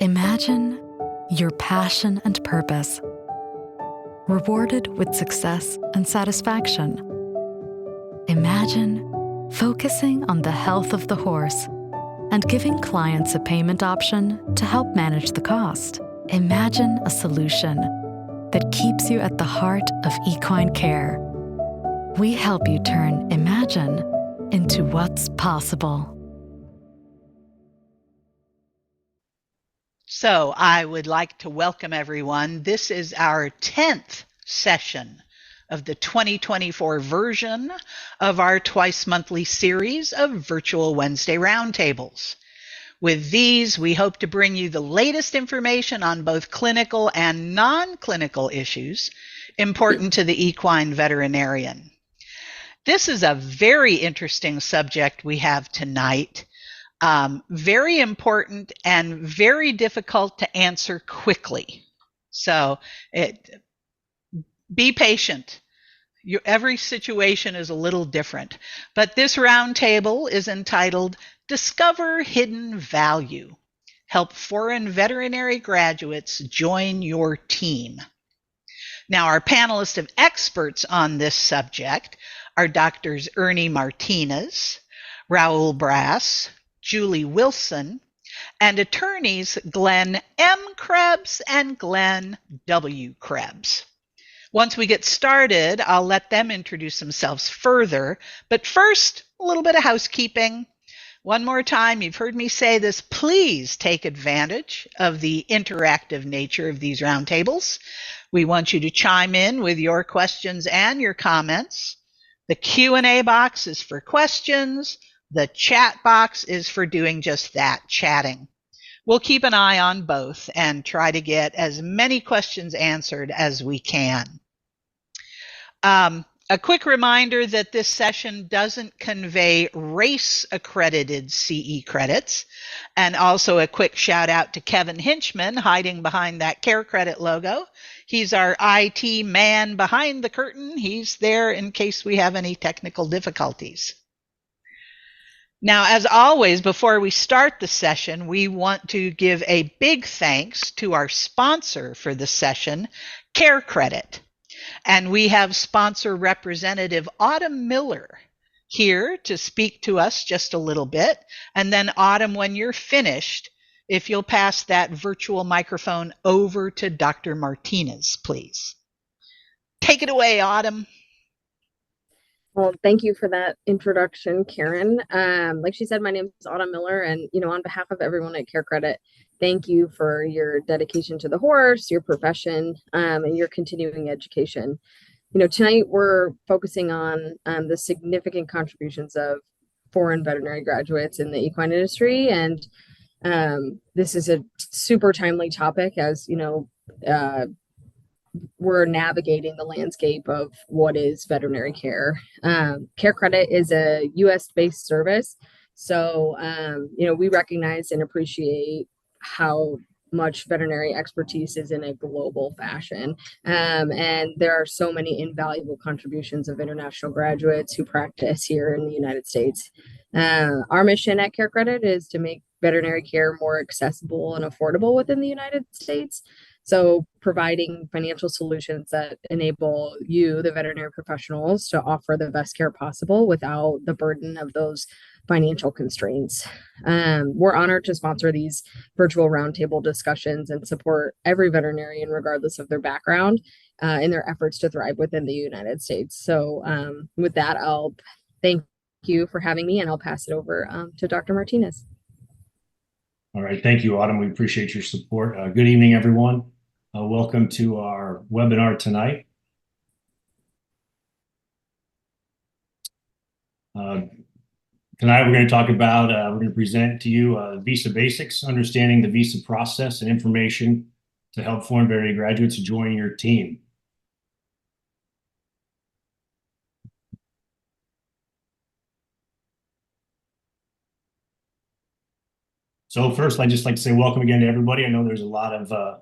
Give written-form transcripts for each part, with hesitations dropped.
Imagine your passion and purpose, rewarded with success and satisfaction. Imagine focusing on the health of the horse and giving clients a payment option to help manage the cost. Imagine a solution that keeps you at the heart of equine care. We help you turn imagine into what's possible. So I would like to welcome everyone. This is our 10th session of the 2024 version of our twice monthly series of virtual Wednesday roundtables. With these, we hope to bring you the latest information on both clinical and non-clinical issues important to the equine veterinarian. This is a very interesting subject we have tonight. Very important and very difficult to answer quickly. So be patient. Every situation is a little different. But this roundtable is entitled Discover Hidden Value. Help foreign veterinary graduates join your team. Now, our panelists of experts on this subject are Drs. Ernie Martinez, Raul Bras, Julie Wilson, and attorneys Glen M. Krebs and Glen W. Krebs. Once we get started, I'll let them introduce themselves further, but first, a little bit of housekeeping. One more time, you've heard me say this, please take advantage of the interactive nature of these roundtables. We want you to chime in with your questions and your comments. The Q&A box is for questions. The chat box is for doing just that, chatting. We'll keep an eye on both and try to get as many questions answered as we can. A quick reminder that this session doesn't convey race-accredited CE credits, and also a quick shout out to Kevin Hinchman hiding behind that Care Credit logo. He's our IT man behind the curtain. He's there in case we have any technical difficulties. Now, as always, before we start the session, we want to give a big thanks to our sponsor for the session, Care Credit. And we have sponsor representative Autumn Miller here to speak to us just a little bit. And then Autumn, when you're finished, if you'll pass that virtual microphone over to Dr. Martinez, please. Take it away, Autumn. Well, thank you for that introduction, Karen. Like she said, my name is Autumn Miller, and on behalf of everyone at Care Credit, thank you for your dedication to the horse, your profession, and your continuing education. Tonight we're focusing on the significant contributions of foreign veterinary graduates in the equine industry, and this is a super timely topic, as we're navigating the landscape of what is veterinary care. Care Credit is a U.S.-based service, so we recognize and appreciate how much veterinary expertise is in a global fashion, and there are so many invaluable contributions of international graduates who practice here in the United States. Our mission at Care Credit is to make veterinary care more accessible and affordable within the United States. So providing financial solutions that enable you, the veterinary professionals, to offer the best care possible without the burden of those financial constraints. We're honored to sponsor these virtual roundtable discussions and support every veterinarian, regardless of their background, in their efforts to thrive within the United States. So with that, I'll thank you for having me, and I'll pass it over to Dr. Martinez. All right. Thank you, Autumn. We appreciate your support. Good evening, everyone. Welcome to our webinar tonight. Tonight, we're going to talk about, we're going to present to you visa basics, understanding the visa process and information to help foreign veterinary graduates join your team. So first, I'd just like to say welcome again to everybody. I know there's a lot of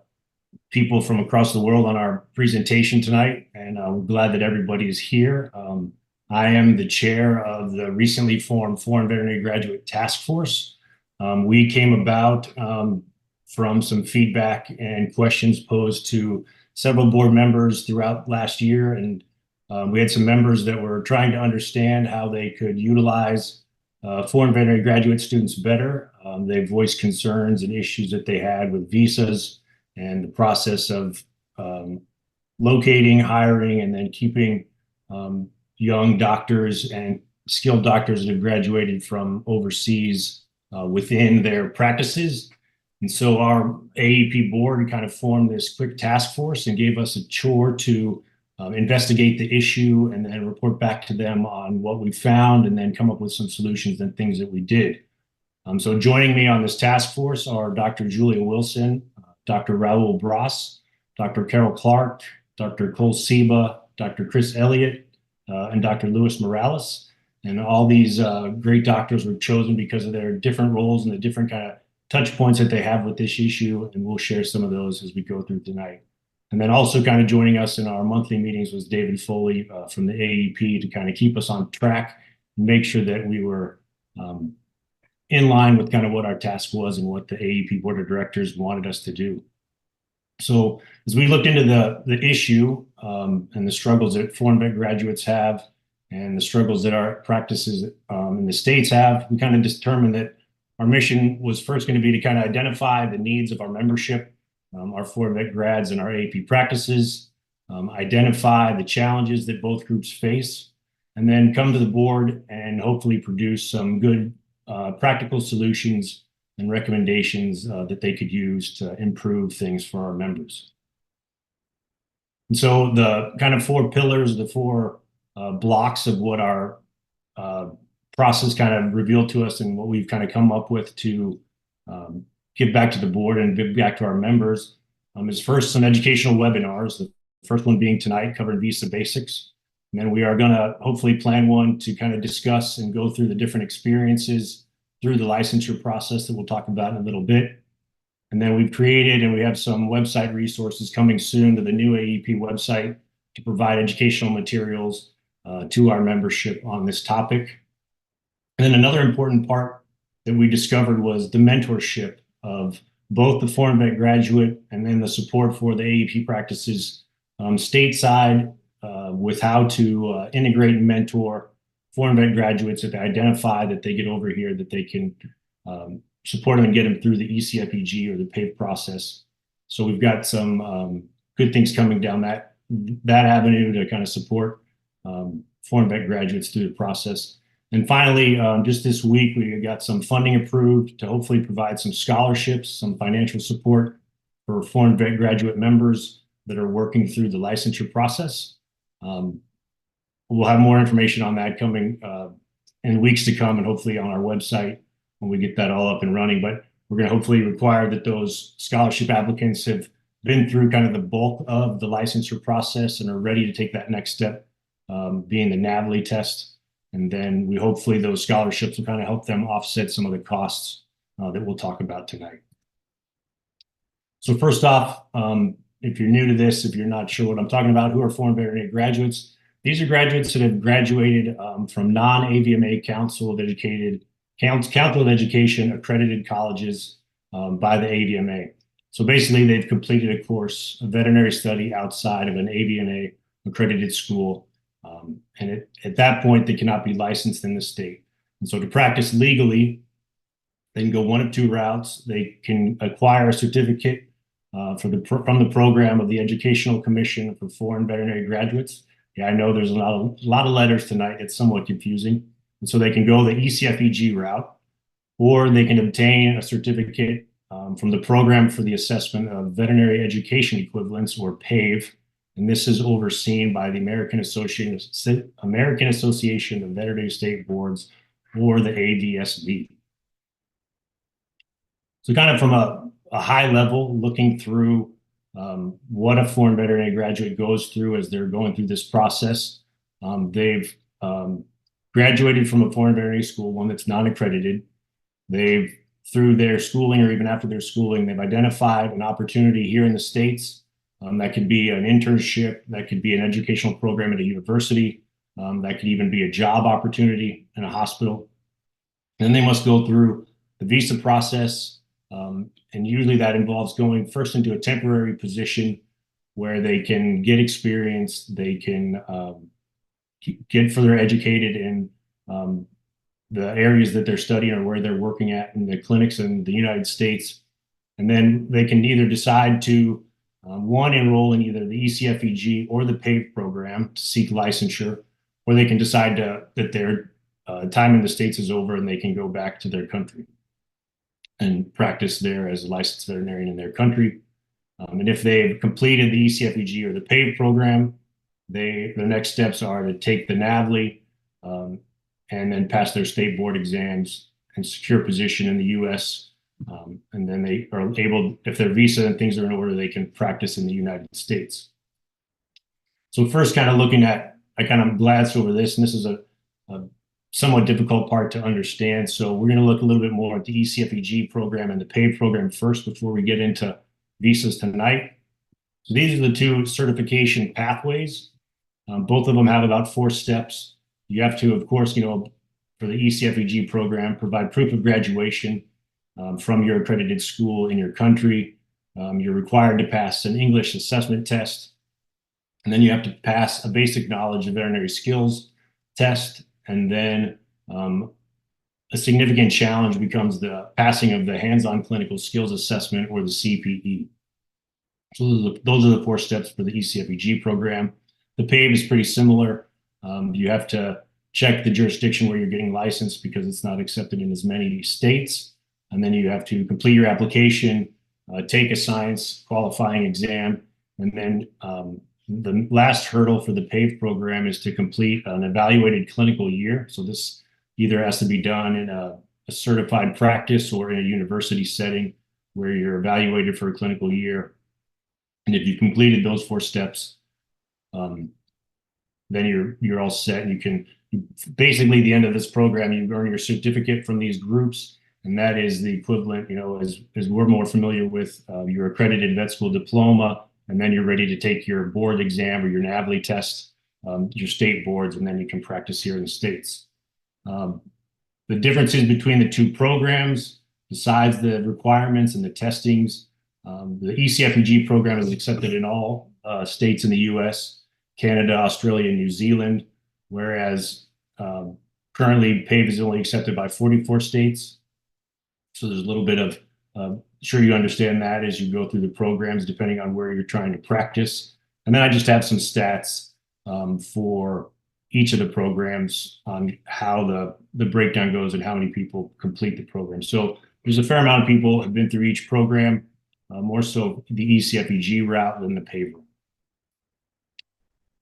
people from across the world on our presentation tonight, and we're glad that everybody is here. I am the chair of the recently formed Foreign Veterinary Graduate Task Force. We came about from some feedback and questions posed to several board members throughout last year. And we had some members that were trying to understand how they could utilize foreign veterinary graduate students better. They voiced concerns and issues that they had with visas and the process of locating, hiring, and then keeping young doctors and skilled doctors that have graduated from overseas within their practices. And so our AAEP board kind of formed this quick task force and gave us a chore to investigate the issue and then report back to them on what we found and then come up with some solutions and things that we did. So joining me on this task force are Dr. Julia Wilson, Dr. Raul Bras, Dr. Carol Clark, Dr. Cole Seba, Dr. Chris Elliott, and Dr. Luis Morales. And all these great doctors were chosen because of their different roles and the different kind of touch points that they have with this issue. And we'll share some of those as we go through tonight. And then also kind of joining us in our monthly meetings was David Foley from the AAEP to kind of keep us on track and make sure that we were in line with kind of what our task was and what the AAEP Board of Directors wanted us to do. So as we looked into the issue and the struggles that foreign vet graduates have and the struggles that our practices in the States have, we kind of determined that our mission was first going to be to kind of identify the needs of our membership, our foreign vet grads and our AAP practices, identify the challenges that both groups face, and then come to the board and hopefully produce some good practical solutions and recommendations that they could use to improve things for our members. And so the kind of four pillars, the four blocks of what our process kind of revealed to us and what we've kind of come up with to give back to the board and give back to our members is first some educational webinars, the first one being tonight covering visa basics. And then we are going to hopefully plan one to kind of discuss and go through the different experiences through the licensure process that we'll talk about in a little bit. And then we've created and we have some website resources coming soon to the new AAEP website to provide educational materials to our membership on this topic. And then another important part that we discovered was the mentorship of both the foreign vet graduate and then the support for the AAEP practices stateside with how to integrate and mentor foreign vet graduates that they identify that they get over here, that they can support them and get them through the ECFEG or the PAVE process. So we've got some good things coming down that avenue to kind of support foreign vet graduates through the process. And finally, just this week, we got some funding approved to hopefully provide some scholarships, some financial support for foreign vet graduate members that are working through the licensure process. We'll have more information on that coming in weeks to come and hopefully on our website when we get that all up and running. But we're going to hopefully require that those scholarship applicants have been through kind of the bulk of the licensure process and are ready to take that next step, being the NAVLE test. And then we hopefully those scholarships will kind of help them offset some of the costs that we'll talk about tonight. So first off, if you're new to this, if you're not sure what I'm talking about, who are foreign veterinary graduates? These are graduates that have graduated from non-AVMA Council of Education accredited colleges by the AVMA. So basically they've completed a course, a veterinary study outside of an AVMA accredited school. And at that point, they cannot be licensed in the state. And so to practice legally, they can go one of two routes. They can acquire a certificate from the program of the Educational Commission for Foreign Veterinary Graduates. Yeah, I know there's a lot of letters tonight. It's somewhat confusing. And so they can go the ECFEG route, or they can obtain a certificate from the Program for the Assessment of Veterinary Education Equivalents, or PAVE. And this is overseen by the American Association of Veterinary State Boards, or the AVSB. So kind of from a high level, looking through what a foreign veterinary graduate goes through as they're going through this process. They've graduated from a foreign veterinary school, one that's non-accredited. They've, through their schooling or even after their schooling, they've identified an opportunity here in the States. That could be an internship, that could be an educational program at a university, that could even be a job opportunity in a hospital. Then they must go through the visa process, And usually that involves going first into a temporary position where they can get experience, they can get further educated in the areas that they're studying or where they're working at in the clinics in the United States. And then they can either decide to, one, enroll in either the ECFEG or the PAVE program to seek licensure, or they can decide that their time in the States is over and they can go back to their country and practice there as a licensed veterinarian in their country. And if they've completed the ECFEG or the PAVE program, their next steps are to take the NAVLE and then pass their state board exams and secure position in the U.S. And then they are able, if their visa and things are in order, they can practice in the United States. So first, kind of looking at, I kind of glanced over this, and this is a somewhat difficult part to understand. So we're going to look a little bit more at the ECFEG program and the PAVE program first before we get into visas tonight. So these are the two certification pathways. Both of them have about 4 steps. You have to, of course, for the ECFEG program, provide proof of graduation from your accredited school in your country. You're required to pass an English assessment test. And then you have to pass a basic knowledge of veterinary skills test. And then a significant challenge becomes the passing of the hands-on clinical skills assessment, or the CPE. So those are the 4 steps for the ECFEG program. The PAVE is pretty similar. You have to check the jurisdiction where you're getting licensed because it's not accepted in as many states. And then you have to complete your application, take a science qualifying exam, and then the last hurdle for the PAVE program is to complete an evaluated clinical year. So this either has to be done in a certified practice or in a university setting where you're evaluated for a clinical year. And if you've completed those 4 steps, then you're all set. And basically, the end of this program, you earn your certificate from these groups, and that is the equivalent, as we're more familiar with, your accredited vet school diploma. And then you're ready to take your board exam or your NAVLE test, your state boards, and then you can practice here in the States. The differences between the 2 programs, besides the requirements and the testings, the ECFEG program is accepted in all states in the U.S., Canada, Australia, and New Zealand, whereas currently PAVE is only accepted by 44 states. So there's a little bit of sure you understand that as you go through the programs, depending on where you're trying to practice. And then I just have some stats for each of the programs on how the breakdown goes and how many people complete the program. So there's a fair amount of people who have been through each program, more so the ECFEG route than the PAVE route.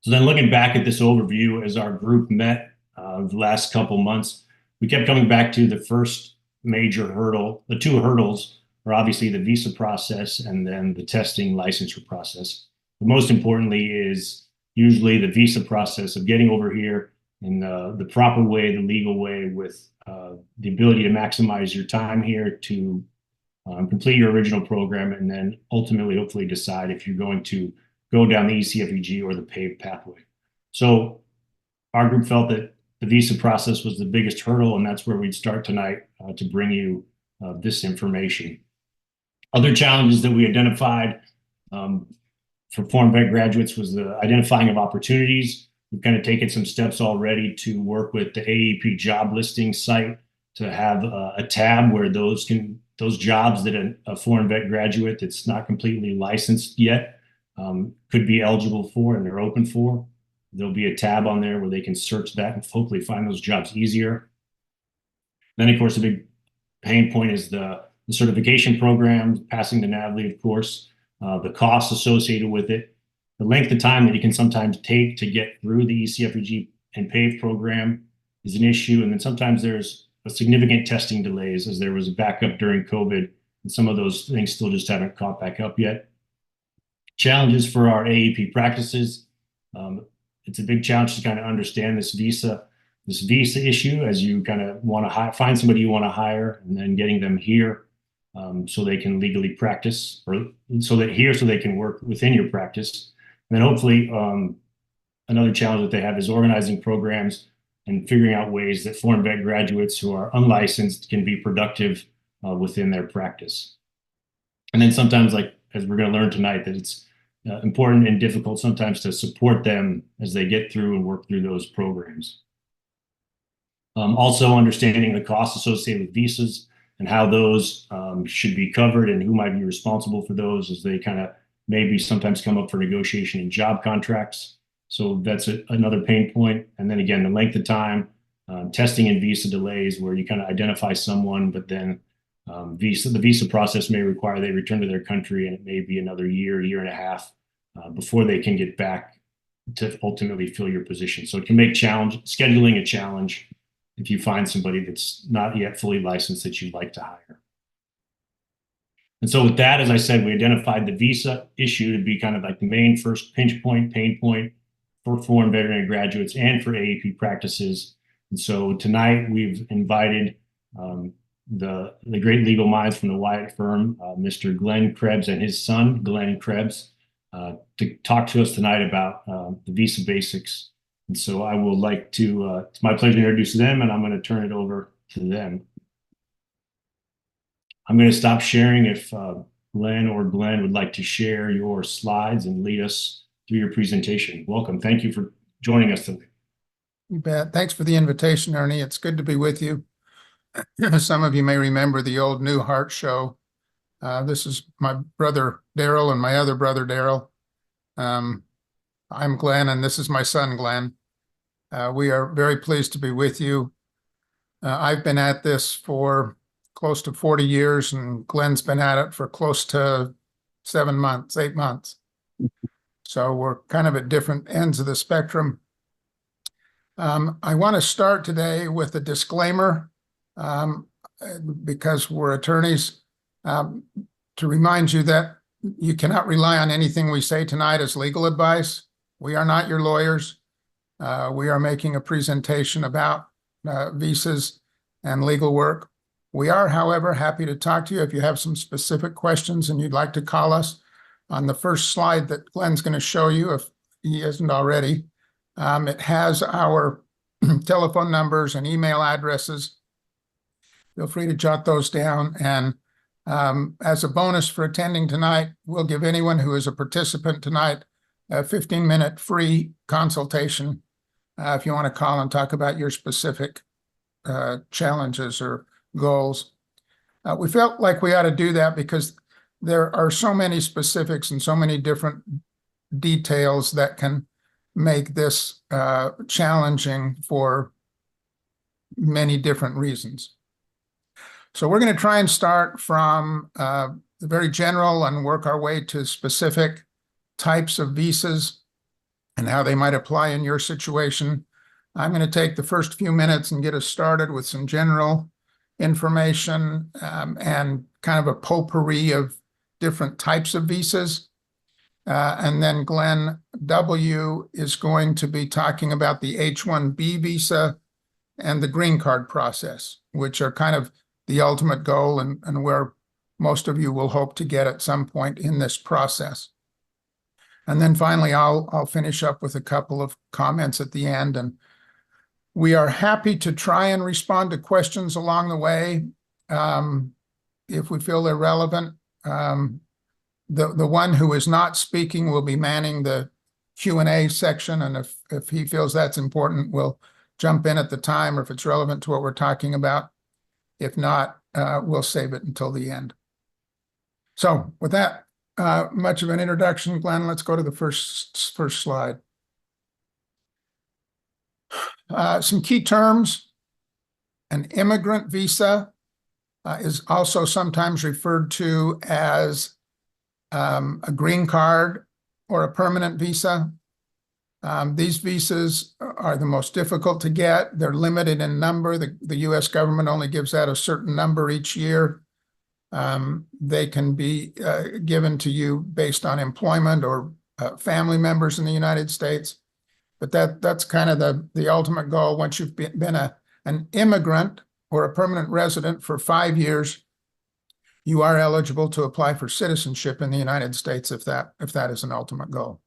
So then looking back at this overview, as our group met the last couple months, we kept coming back to the first major hurdle. The 2 hurdles are obviously the visa process and then the testing licensure process. But most importantly is usually the visa process of getting over here in the proper way, the legal way, with the ability to maximize your time here to complete your original program, and then ultimately, hopefully, decide if you're going to go down the ECFEG or the PAVE pathway. So our group felt that the visa process was the biggest hurdle, and that's where we'd start tonight to bring you this information. Other challenges that we identified for foreign vet graduates was the identifying of opportunities. We've kind of taken some steps already to work with the AAEP job listing site to have a tab where those jobs that a foreign vet graduate that's not completely licensed yet could be eligible for and they're open for. There'll be a tab on there where they can search that and hopefully find those jobs easier. Then, of course, a big pain point is the certification program, passing the NAVLE, of course, the costs associated with it, the length of time that you can sometimes take to get through the ECFEG and PAVE program is an issue. And then sometimes there's a significant testing delays, as there was a backup during COVID, and some of those things still just haven't caught back up yet. Challenges for our AAEP practices. It's a big challenge to kind of understand this visa issue, as you kind of want to find somebody you want to hire and then getting them here so they can legally practice, or so they can work within your practice. And then hopefully another challenge that they have is organizing programs and figuring out ways that foreign vet graduates who are unlicensed can be productive within their practice. And then sometimes, like as we're going to learn tonight, that it's important and difficult sometimes to support them as they get through and work through those programs. Also understanding the costs associated with visas and how those should be covered and who might be responsible for those as they kind of maybe sometimes come up for negotiation in job contracts. So that's another pain point. And then again, the length of time, testing and visa delays where you kind of identify someone, but then the visa process may require they return to their country, and it may be another year and a half before they can get back to ultimately fill your position. So it can make scheduling a challenge if you find somebody that's not yet fully licensed that you'd like to hire. And so with that, as I said, we identified the visa issue to be kind of like the main first pinch point, pain point for foreign veterinary graduates and for AAEP practices. And so tonight we've invited the great legal minds from the Wyatt firm, Mr. Glen Krebs and his son, Glen Krebs, to talk to us tonight about the visa basics. And so I would like to, it's my pleasure to introduce them, and I'm going to turn it over to them. I'm going to stop sharing if Glen or Glen would like to share your slides and lead us through your presentation. Welcome. Thank you for joining us today. You bet. Thanks for the invitation, Ernie. It's good to be with you. Some of you may remember the old Newhart show. This is my brother, Daryl, and my other brother, Daryl. I'm Glen, and this is my son, Glen. We are very pleased to be with you. I've been at this for close to 40 years, and Glen's been at it for close to 8 months. So we're kind of at different ends of the spectrum. I want to start today with a disclaimer, because we're attorneys, to remind you that you cannot rely on anything we say tonight as legal advice. We are not your lawyers. We are making a presentation about visas and legal work. We are, however, happy to talk to you if you have some specific questions and you'd like to call us. On the first slide that Glen's going to show you, if he isn't already, it has our telephone numbers and email addresses. Feel free to jot those down. And as a bonus for attending tonight, we'll give anyone who is a participant tonight a 15-minute free consultation if you want to call and talk about your specific challenges or goals. We felt like we ought to do that because there are so many specifics and so many different details that can make this challenging for many different reasons. So we're going to try and start from the very general and work our way to specific types of visas and how they might apply in your situation. I'm going to take the first few minutes and get us started with some general information and kind of a potpourri of different types of visas. And then Glen W is going to be talking about the H-1B visa and the green card process, which are kind of the ultimate goal and where most of you will hope to get at some point in this process. And then finally, I'll finish up with a couple of comments at the end. And we are happy to try and respond to questions along the way if we feel they're relevant. The one who is not speaking will be manning the Q&A section, and if he feels that's important, we'll jump in at the time or if it's relevant to what we're talking about. If not, we'll save it until the end. So with that much of an introduction, Glen, let's go to the first slide. Some key terms. An immigrant visa is also sometimes referred to as a green card or a permanent visa. These visas are the most difficult to get. They're limited in number. The U.S. government only gives out a certain number each year. They can be given to you based on employment or family members in the United States. But that's kind of the ultimate goal. Once you've been an immigrant or a permanent resident for 5 years, you are eligible to apply for citizenship in the United States if that is an ultimate goal.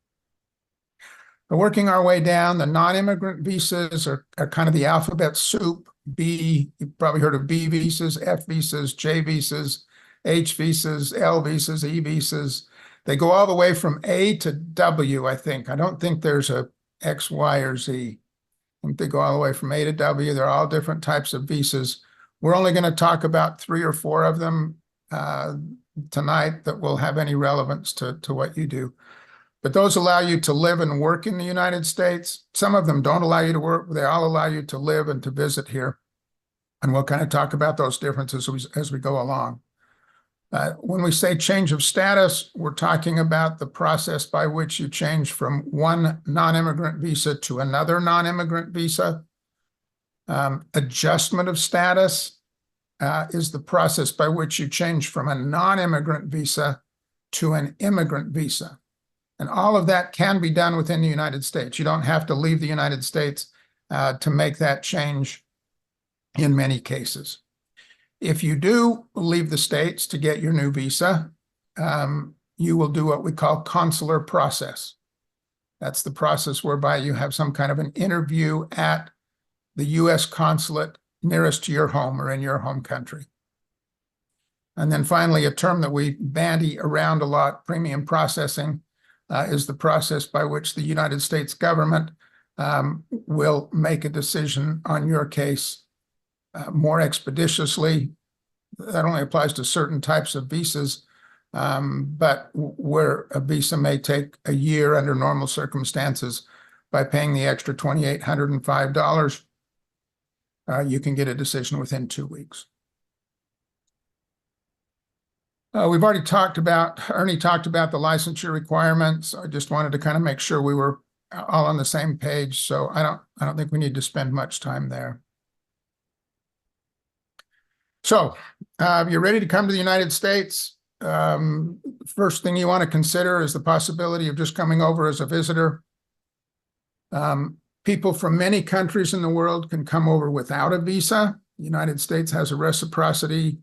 But working our way down, the non-immigrant visas are kind of the alphabet soup. B, you've probably heard of B visas, F visas, J visas, H visas, L visas, E visas. They go all the way from A to W, I think. I don't think there's a X, Y, or Z. I think they go all the way from A to W. They're all different types of visas. We're only going to talk about 3 or 4 of them tonight that will have any relevance to what you do. But those allow you to live and work in the United States. Some of them don't allow you to work. They all allow you to live and to visit here. And we'll kind of talk about those differences as we go along. When we say change of status, we're talking about the process by which you change from one non-immigrant visa to another non-immigrant visa. Adjustment of status is the process by which you change from a non-immigrant visa to an immigrant visa. And all of that can be done within the United States. You don't have to leave the United States to make that change in many cases. If you do leave the States to get your new visa, you will do what we call consular process. That's the process whereby you have some kind of an interview at the U.S. consulate nearest to your home or in your home country. And then finally, a term that we bandy around a lot, premium processing, is the process by which the United States government will make a decision on your case more expeditiously. That only applies to certain types of visas, but where a visa may take a year under normal circumstances, by paying the extra $2,805, you can get a decision within 2 weeks. We've already talked about, Ernie talked about the licensure requirements. I just wanted to kind of make sure we were all on the same page. So I don't think we need to spend much time there. So you're ready to come to the United States. First thing you want to consider is the possibility of just coming over as a visitor. People from many countries in the world can come over without a visa. The United States has a reciprocity,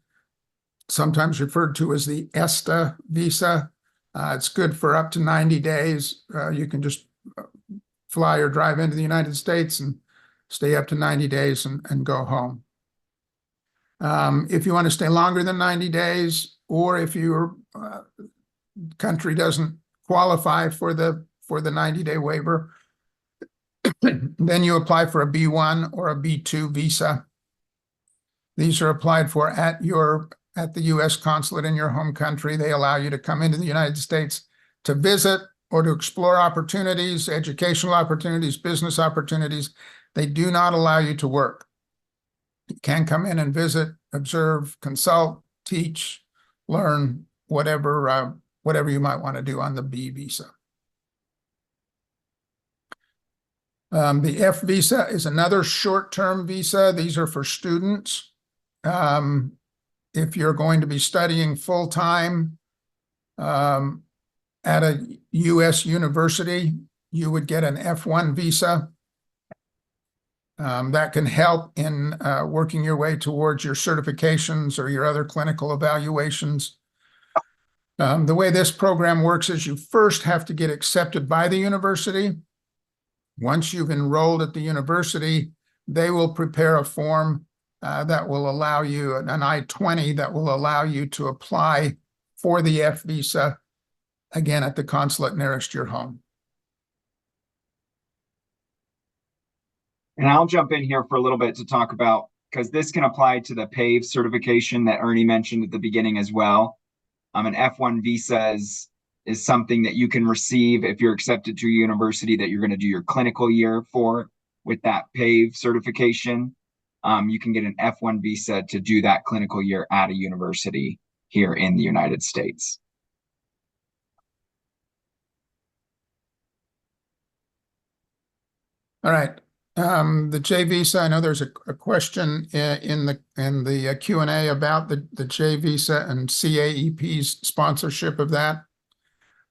sometimes referred to as the ESTA visa. It's good for up to 90 days. You can just fly or drive into the United States and stay up to 90 days and go home. If you want to stay longer than 90 days, or if your country doesn't qualify for the 90-day waiver, then you apply for a B1 or a B2 visa. These are applied for at the U.S. consulate in your home country. They allow you to come into the United States to visit or to explore opportunities, educational opportunities, business opportunities. They do not allow you to work. You can come in and visit, observe, consult, teach, learn, whatever you might want to do on the B visa. The F visa is another short-term visa. These are for students. If you're going to be studying full-time at a U.S. university, you would get an F1 visa. That can help in working your way towards your certifications or your other clinical evaluations. The way this program works is you first have to get accepted by the university. Once you've enrolled at the university, they will prepare a form that will allow you, an I-20, that will allow you to apply for the F visa, again, at the consulate nearest your home. And I'll jump in here for a little bit to talk about, because this can apply to the PAVE certification that Ernie mentioned at the beginning as well. An F1 visa is something that you can receive if you're accepted to a university that you're going to do your clinical year for with that PAVE certification. You can get an F1 visa to do that clinical year at a university here in the United States. All right. The J visa, I know there's a question in the Q&A about the J visa and CAEP's sponsorship of that.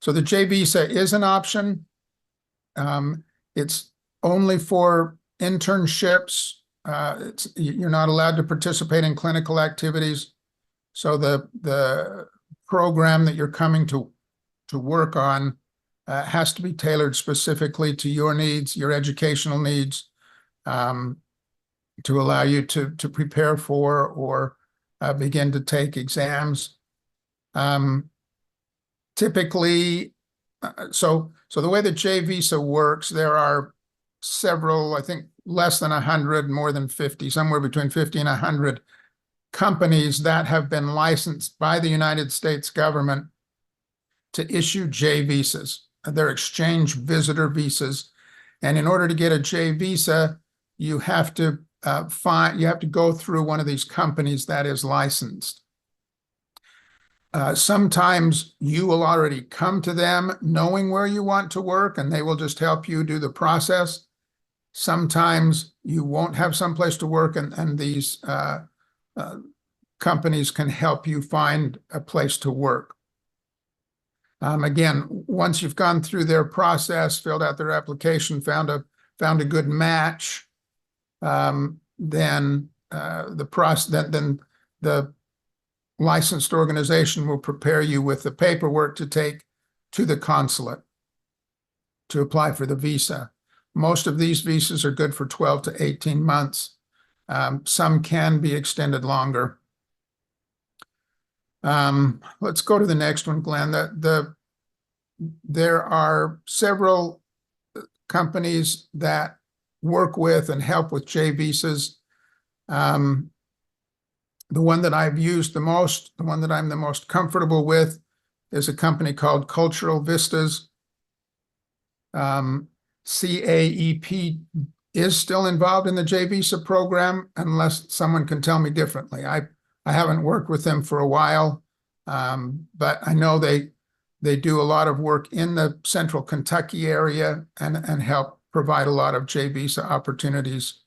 So the J visa is an option. It's only for internships. You're not allowed to participate in clinical activities. So the program that you're coming to work on has to be tailored specifically to your needs, your educational needs, to allow you to prepare for or begin to take exams Typically, so the way the J visa works, there are several, I think less than 100, more than 50, somewhere between 50 and 100 companies that have been licensed by the United States government to issue J visas. They're exchange visitor visas. And in order to get a J visa, you have to go through one of these companies that is licensed. Sometimes you will already come to them knowing where you want to work, and they will just help you do the process. Sometimes you won't have someplace to work, and these companies can help you find a place to work. Again, once you've gone through their process, filled out their application, found a good match, then the licensed organization will prepare you with the paperwork to take to the consulate to apply for the visa. Most of these visas are good for 12 to 18 months. Some can be extended longer. Let's go to the next one, Glenn. There are several companies that work with and help with J visas. The one that I've used the most, the one that I'm the most comfortable with, is a company called Cultural Vistas. CAEP is still involved in the J visa program, unless someone can tell me differently. I haven't worked with them for a while, but I know they do a lot of work in the central Kentucky area and help provide a lot of J visa opportunities.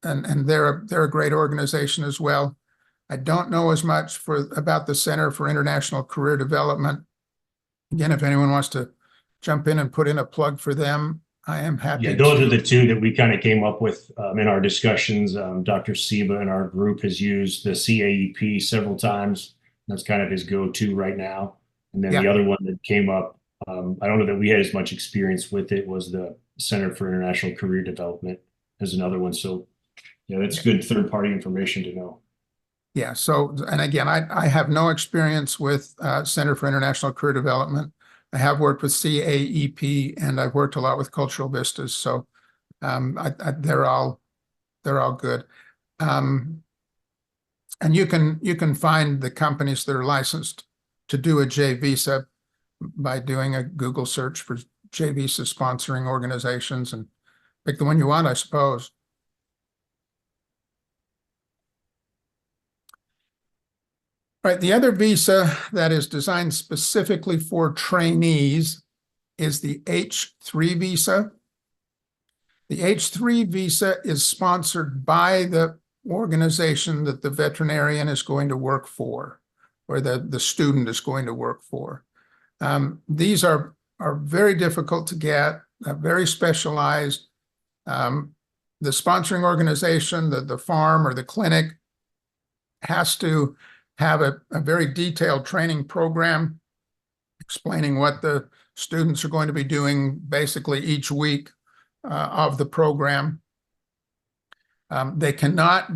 And they're a great organization as well. I don't know as much about the Center for International Career Development. Again, if anyone wants to jump in and put in a plug for them, I am happy. Yeah, those are the two that we kind of came up with in our discussions. Dr. Seba in our group has used the CAEP several times. That's kind of his go-to right now. And then the other one that came up, I don't know that we had as much experience with it, was the Center for International Career Development as another one. So yeah, that's good third-party information to know. Yeah. So, and again, I have no experience with Center for International Career Development. I have worked with CAEP, and I've worked a lot with Cultural Vistas. So they're all good. And you can find the companies that are licensed to do a J visa by doing a Google search for J visa sponsoring organizations and pick the one you want, I suppose. Right, the other visa that is designed specifically for trainees is the H-3 visa. The H-3 visa is sponsored by the organization that the veterinarian is going to work for, or the student is going to work for. These are very difficult to get, very specialized. The sponsoring organization, the farm or the clinic, has to have a very detailed training program explaining what the students are going to be doing basically each week of the program. They cannot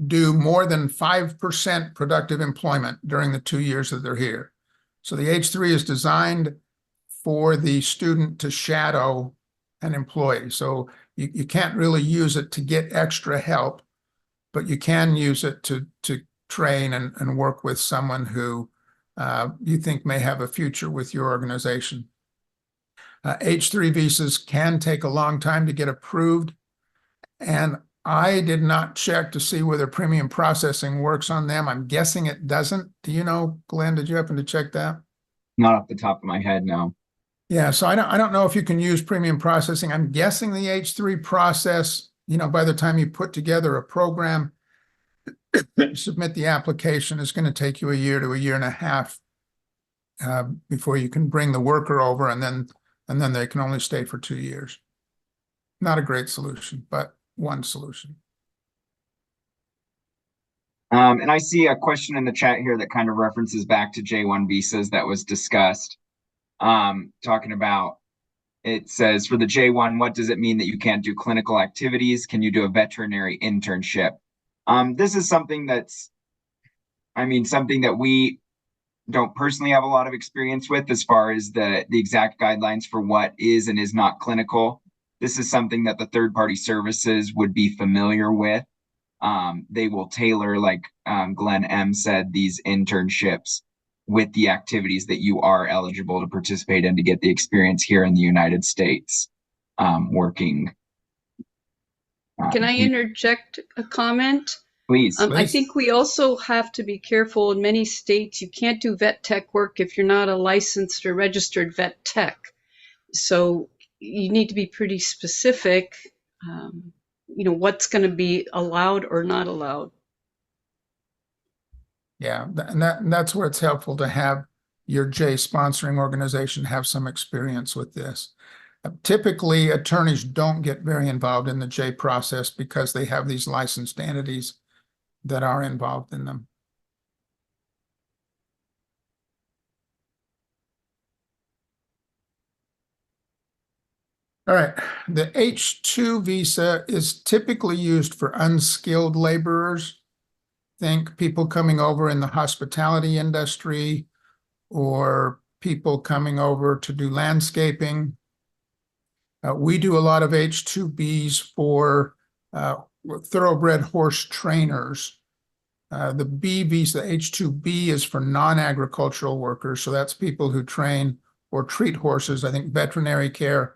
do more than 5% productive employment during the 2 years that they're here. So the H-3 is designed for the student to shadow an employee. So you can't really use it to get extra help, but you can use it to train and work with someone who you think may have a future with your organization. H-3 visas can take a long time to get approved, and I did not check to see whether premium processing works on them. I'm guessing it doesn't. Do you know, Glenn, did you happen to check that? Not off the top of my head, no. Yeah, so I don't know if you can use premium processing. I'm guessing the H-3 process, by the time you put together a program, submit the application, is going to take you a year to a year and a half before you can bring the worker over, and then they can only stay for 2 years. Not a great solution, but one solution. And I see a question in the chat here that kind of references back to J1 visas that was discussed. Talking about, it says, for the J1, what does it mean that you can't do clinical activities? Can you do a veterinary internship? This is something that's I mean, something that we don't personally have a lot of experience with as far as the exact guidelines for what is and is not clinical. This is something that the third-party services would be familiar with. They will tailor, like Glen M said, these internships with the activities that you are eligible to participate in to get the experience here in the United States working. Can I interject a comment? Please. I think we also have to be careful. In many states, you can't do vet tech work if you're not a licensed or registered vet tech. So you need to be pretty specific, what's going to be allowed or not allowed. Yeah, and that's where it's helpful to have your J sponsoring organization have some experience with this. Typically, attorneys don't get very involved in the J process because they have these licensed entities that are involved in them. All right, the H-2 visa is typically used for unskilled laborers. Think people coming over in the hospitality industry or people coming over to do landscaping. We do a lot of H-2Bs for thoroughbred horse trainers. The B visa, H-2B, is for non-agricultural workers. So that's people who train or treat horses. I think veterinary care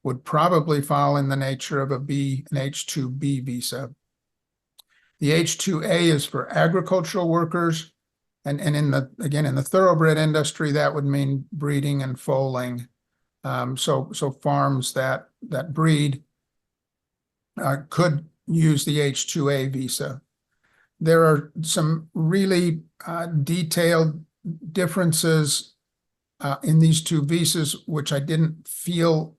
would probably fall in the nature of an H-2B visa. The H-2A is for agricultural workers. And in the thoroughbred industry, that would mean breeding and foaling. So farms that breed could use the H-2A visa. There are some really detailed differences in these two visas, which I didn't feel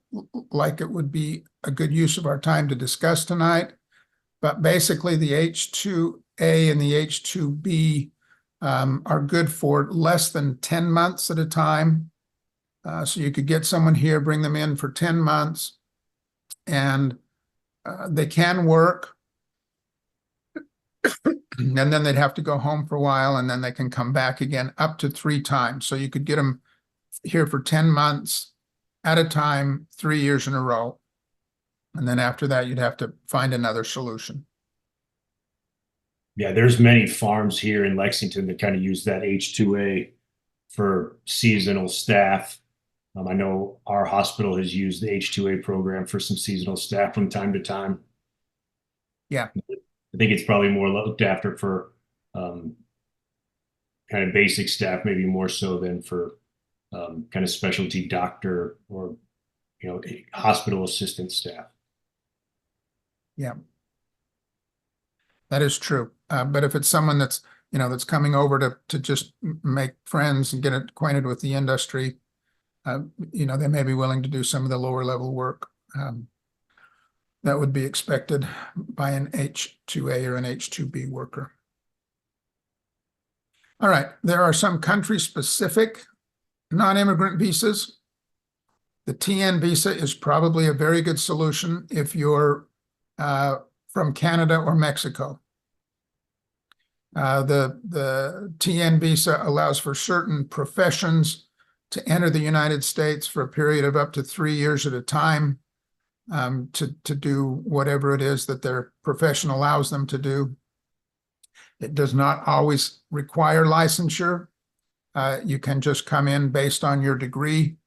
like it would be a good use of our time to discuss tonight. But basically, the H-2A and the H-2B are good for less than 10 months at a time. So you could get someone here, bring them in for 10 months, and they can work. And then they'd have to go home for a while, and then they can come back again up to 3 times. So you could get them here for 10 months at a time, 3 years in a row. And then after that, you'd have to find another solution. Yeah, there's many farms here in Lexington that kind of use that H-2A for seasonal staff. I know our hospital has used the H-2A program for some seasonal staff from time to time. Yeah. I think it's probably more looked after for kind of basic staff, maybe more so than for kind of specialty doctor or, hospital assistant staff. Yeah, that is true. But if it's someone that's, that's coming over to just make friends and get acquainted with the industry, they may be willing to do some of the lower level work that would be expected by an H-2A or an H-2B worker. All right, there are some country-specific non-immigrant visas. The TN visa is probably a very good solution if you're from Canada or Mexico. The TN visa allows for certain professions to enter the United States for a period of up to 3 years at a time to do whatever it is that their profession allows them to do. It does not always require licensure. You can just come in based on your degree,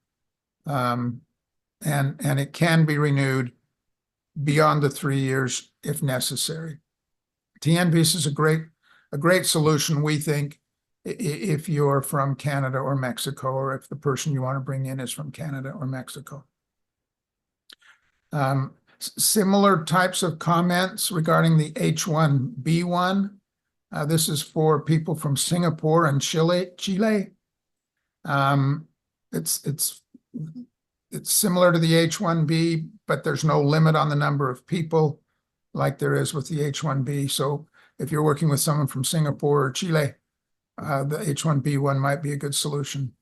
and it can be renewed beyond the 3 years if necessary. TN visa is a great solution, we think, if you're from Canada or Mexico, or if the person you want to bring in is from Canada or Mexico. Similar types of comments regarding the H-1B1. This is for people from Singapore and Chile. It's similar to the H-1B, but there's no limit on the number of people like there is with the H-1B. So if you're working with someone from Singapore or Chile, the H-1B one might be a good solution.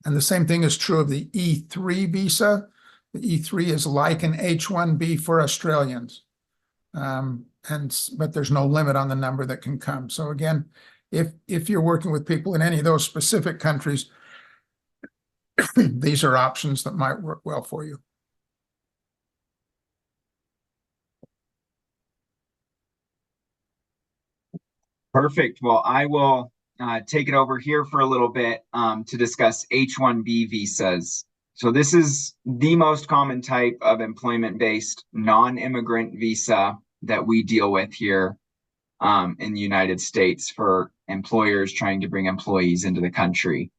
And the same thing is true of the E3 visa. The E3 is like an H-1B for Australians, but there's no limit on the number that can come. So again, if you're working with people in any of those specific countries, these are options that might work well for you. Perfect. Well, I will take it over here for a little bit to discuss H-1B visas. So this is the most common type of employment-based non-immigrant visa that we deal with here in the United States for employers trying to bring employees into the country.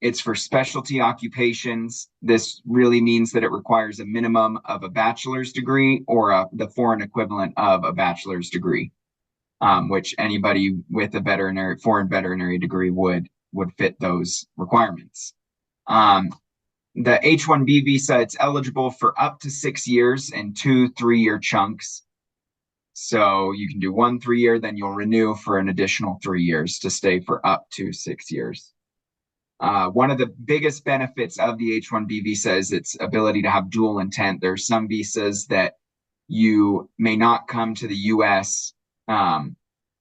It's for specialty occupations. This really means that it requires a minimum of a bachelor's degree or the foreign equivalent of a bachelor's degree. Which anybody with a foreign veterinary degree would fit those requirements. The H-1B visa, it's eligible for up to 6 years in 2 3-year chunks. So you can do 1 3-year, then you'll renew for an additional 3 years to stay for up to 6 years. One of the biggest benefits of the H-1B visa is its ability to have dual intent. There are some visas that you may not come to the U.S.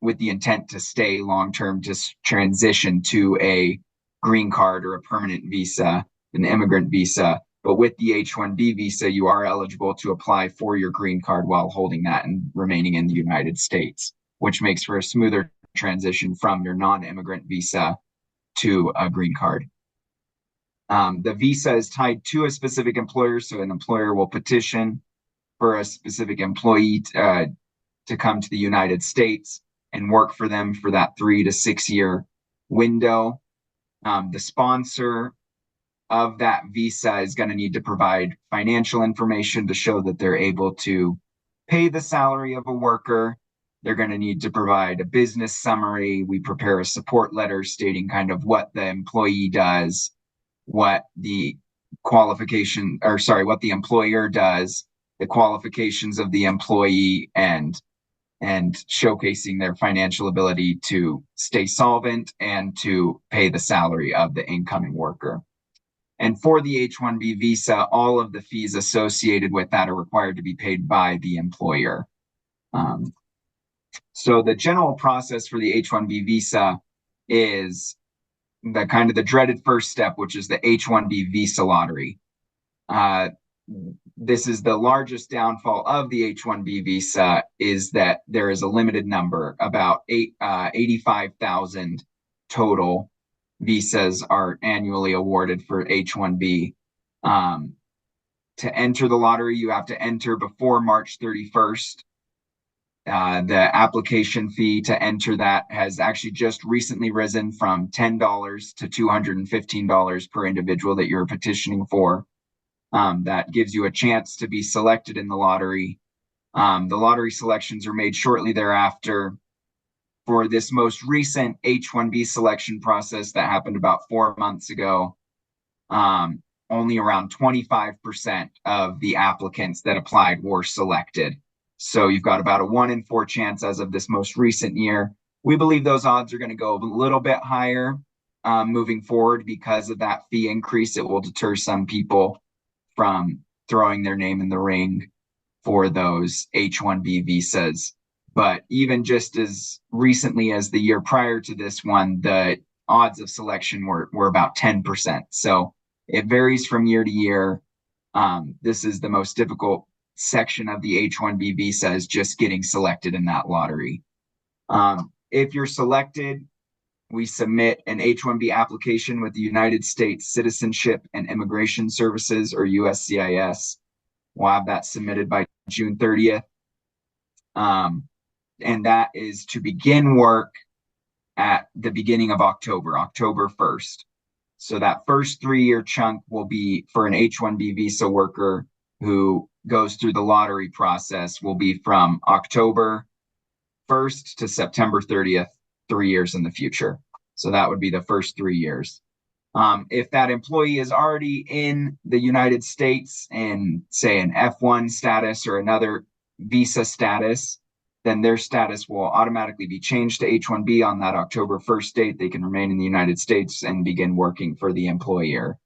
With the intent to stay long-term, to transition to a green card or a permanent visa, an immigrant visa. But with the H-1B visa, you are eligible to apply for your green card while holding that and remaining in the United States, which makes for a smoother transition from your non-immigrant visa to a green card. The visa is tied to a specific employer, so an employer will petition for a specific employee to come to the United States and work for them for that 3 to 6 year window. The sponsor of that visa is going to need to provide financial information to show that they're able to pay the salary of a worker. They're going to need to provide a business summary. We prepare a support letter stating kind of what the employee does, what the employer does, the qualifications of the employee, and showcasing their financial ability to stay solvent and to pay the salary of the incoming worker. And for the H-1B visa, all of the fees associated with that are required to be paid by the employer. So the general process for the H-1B visa is the dreaded first step, which is the H-1B visa lottery. This is the largest downfall of the H-1B visa, is that there is a limited number, about 85,000 total visas are annually awarded for H-1B. To enter the lottery, you have to enter before March 31st. The application fee to enter that has actually just recently risen from $10 to $215 per individual that you're petitioning for. That gives you a chance to be selected in the lottery. The lottery selections are made shortly thereafter. For this most recent H-1B selection process that happened about 4 months ago, only around 25% of the applicants that applied were selected. So you've got about a 1 in 4 chance as of this most recent year. We believe those odds are going to go a little bit higher moving forward because of that fee increase. It will deter some people from throwing their name in the ring for those H-1B visas. But even just as recently as the year prior to this one, the odds of selection were about 10%. So it varies from year to year. This is the most difficult section of the H-1B visa, is just getting selected in that lottery. If you're selected, we submit an H-1B application with the United States Citizenship and Immigration Services, or USCIS. We'll have that submitted by June 30th. And that is to begin work at the beginning of October 1st. So that first 3-year chunk will be for an H-1B visa worker who goes through the lottery process, will be from October 1st to September 30th, 3 years in the future. So that would be the first 3 years. If that employee is already in the United States in, say, an F1 status or another visa status, then their status will automatically be changed to H-1B on that October 1st date. They can remain in the United States and begin working for the employer.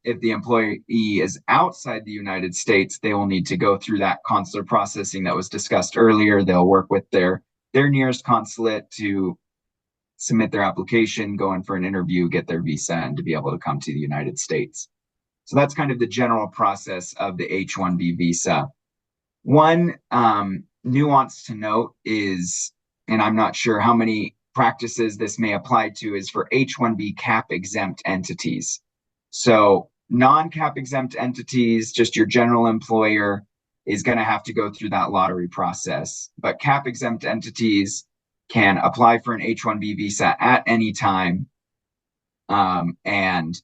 If the employee is outside the United States, they will need to go through that consular processing that was discussed earlier. They'll work with their nearest consulate to submit their application, go in for an interview, get their visa, and to be able to come to the United States. So that's kind of the general process of the H-1B visa. One nuance to note is, and I'm not sure how many practices this may apply to, is for H-1B cap exempt entities. So non-cap exempt entities, just your general employer, is going to have to go through that lottery process. But cap exempt entities can apply for an H-1B visa at any time. And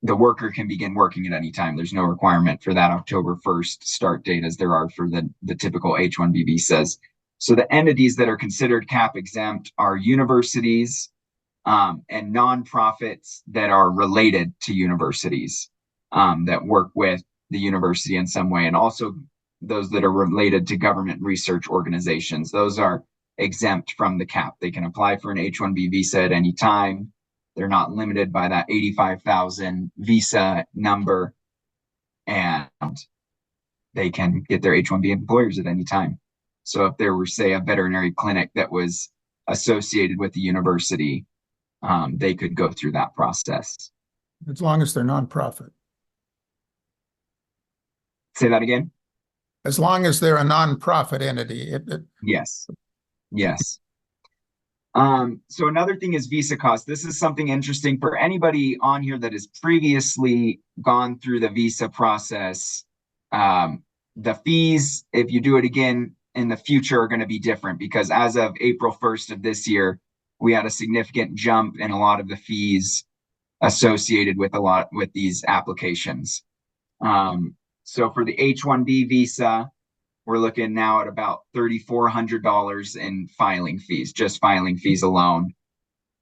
the worker can begin working at any time. There's no requirement for that October 1st start date as there are for the typical H-1B visas. So the entities that are considered cap exempt are universities and nonprofits that are related to universities that work with the university in some way, and also those that are related to government research organizations. Those are exempt from the cap. They can apply for an H-1B visa at any time. They're not limited by that 85,000 visa number, and they can get their H-1B employers at any time. So if there were, say, a veterinary clinic that was associated with the university, they could go through that process. As long as they're nonprofit. Say that again? As long as they're a nonprofit entity. Yes. Yes. So another thing is visa costs. This is something interesting for anybody on here that has previously gone through the visa process. The fees, if you do it again in the future, are going to be different, because as of April 1st of this year, we had a significant jump in a lot of the fees associated with these applications. So for the H-1B visa, we're looking now at about $3,400 in filing fees, just filing fees alone.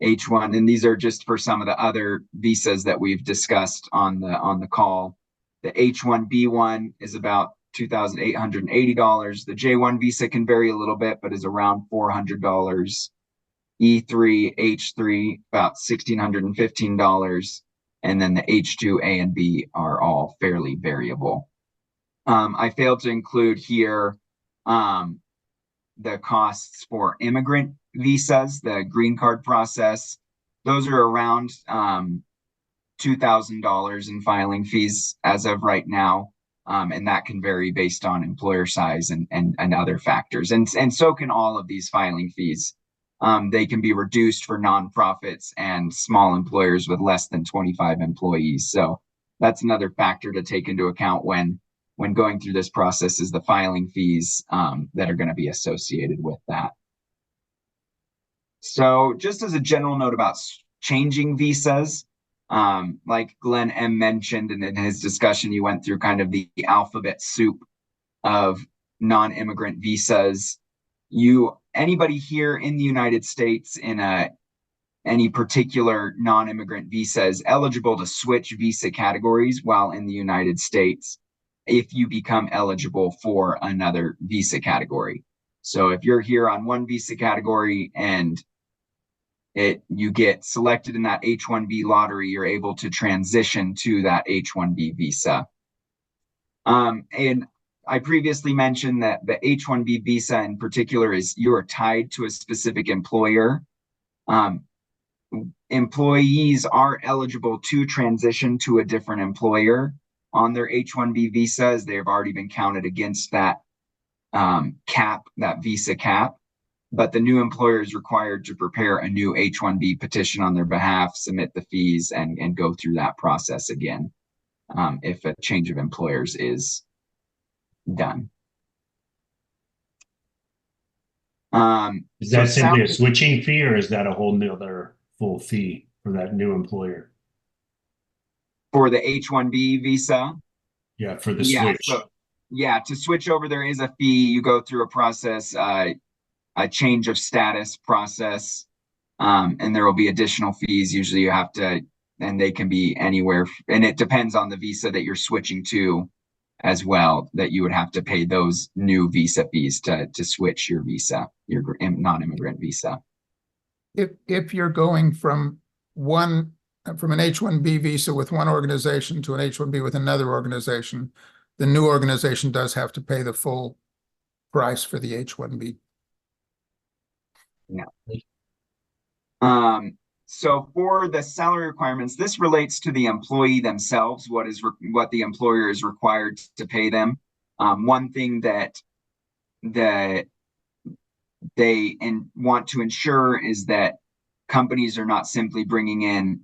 H1, and these are just for some of the other visas that we've discussed on the call. The H-1B one is about $2,880. The J-1 visa can vary a little bit, but is around $400. E3, H3, about $1,615. And then the H2, A, and B are all fairly variable. I failed to include here the costs for immigrant visas, the green card process. Those are around $2,000 in filing fees as of right now. And that can vary based on employer size and other factors. And so can all of these filing fees. They can be reduced for nonprofits and small employers with less than 25 employees. So that's another factor to take into account when going through this process, is the filing fees that are going to be associated with that. So just as a general note about changing visas, like Glen M mentioned, and in his discussion, he went through kind of the alphabet soup of non-immigrant visas. Anybody here in the United States in any particular non-immigrant visa is eligible to switch visa categories while in the United States if you become eligible for another visa category. So if you're here on one visa category and you get selected in that H-1B lottery, you're able to transition to that H-1B visa. And I previously mentioned that the H-1B visa in particular is you're tied to a specific employer. Employees are eligible to transition to a different employer on their H-1B visas. They have already been counted against that cap, that visa cap. But the new employer is required to prepare a new H-1B petition on their behalf, submit the fees, and go through that process again if a change of employers is done. Is that simply a switching fee, or is that a whole nother full fee for that new employer? For the H-1B visa? Yeah, for the switch. To switch over, there is a fee. You go through a process, a change of status process, and there will be additional fees. Usually you have to, and they can be anywhere, and it depends on the visa that you're switching to as well, that you would have to pay those new visa fees to switch your visa, your non-immigrant visa. If you're going from an H-1B visa with one organization to an H-1B with another organization, the new organization does have to pay the full price for the H-1B. No. So for the salary requirements, this relates to the employee themselves, what the employer is required to pay them. One thing that they want to ensure is that companies are not simply bringing in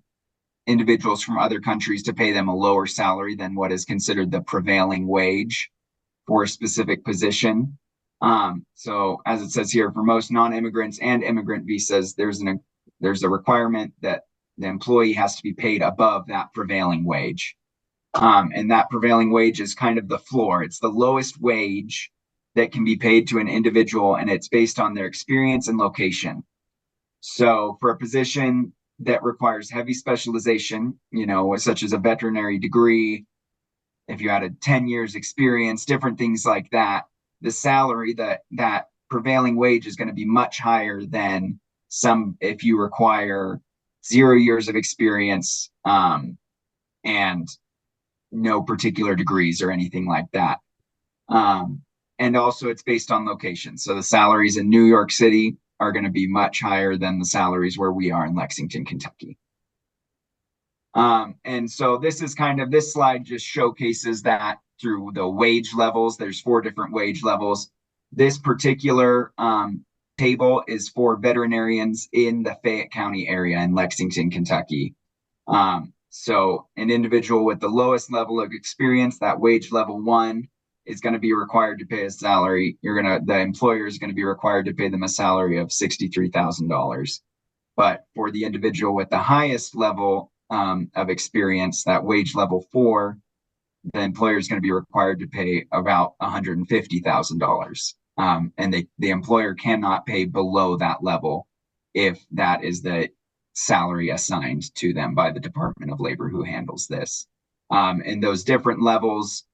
individuals from other countries to pay them a lower salary than what is considered the prevailing wage for a specific position. So as it says here, for most non-immigrants and immigrant visas, there's a requirement that the employee has to be paid above that prevailing wage. And that prevailing wage is kind of the floor. It's the lowest wage that can be paid to an individual, and it's based on their experience and location. So for a position that requires heavy specialization, such as a veterinary degree, if you had 10 years experience, different things like that, the salary, that prevailing wage is going to be much higher than if you require 0 years of experience and no particular degrees or anything like that. And also it's based on location. So the salaries in New York City are going to be much higher than the salaries where we are in Lexington, Kentucky. And so this slide just showcases that through the wage levels. There's 4 different wage levels. This particular table is for veterinarians in the Fayette County area in Lexington, Kentucky. So an individual with the lowest level of experience, that wage level 1, is going to be required to pay a salary. The employer is going to be required to pay them a salary of $63,000. But for the individual with the highest level of experience, that wage level 4, the employer is going to be required to pay about $150,000. And the employer cannot pay below that level if that is the salary assigned to them by the Department of Labor, who handles this. And those different levels,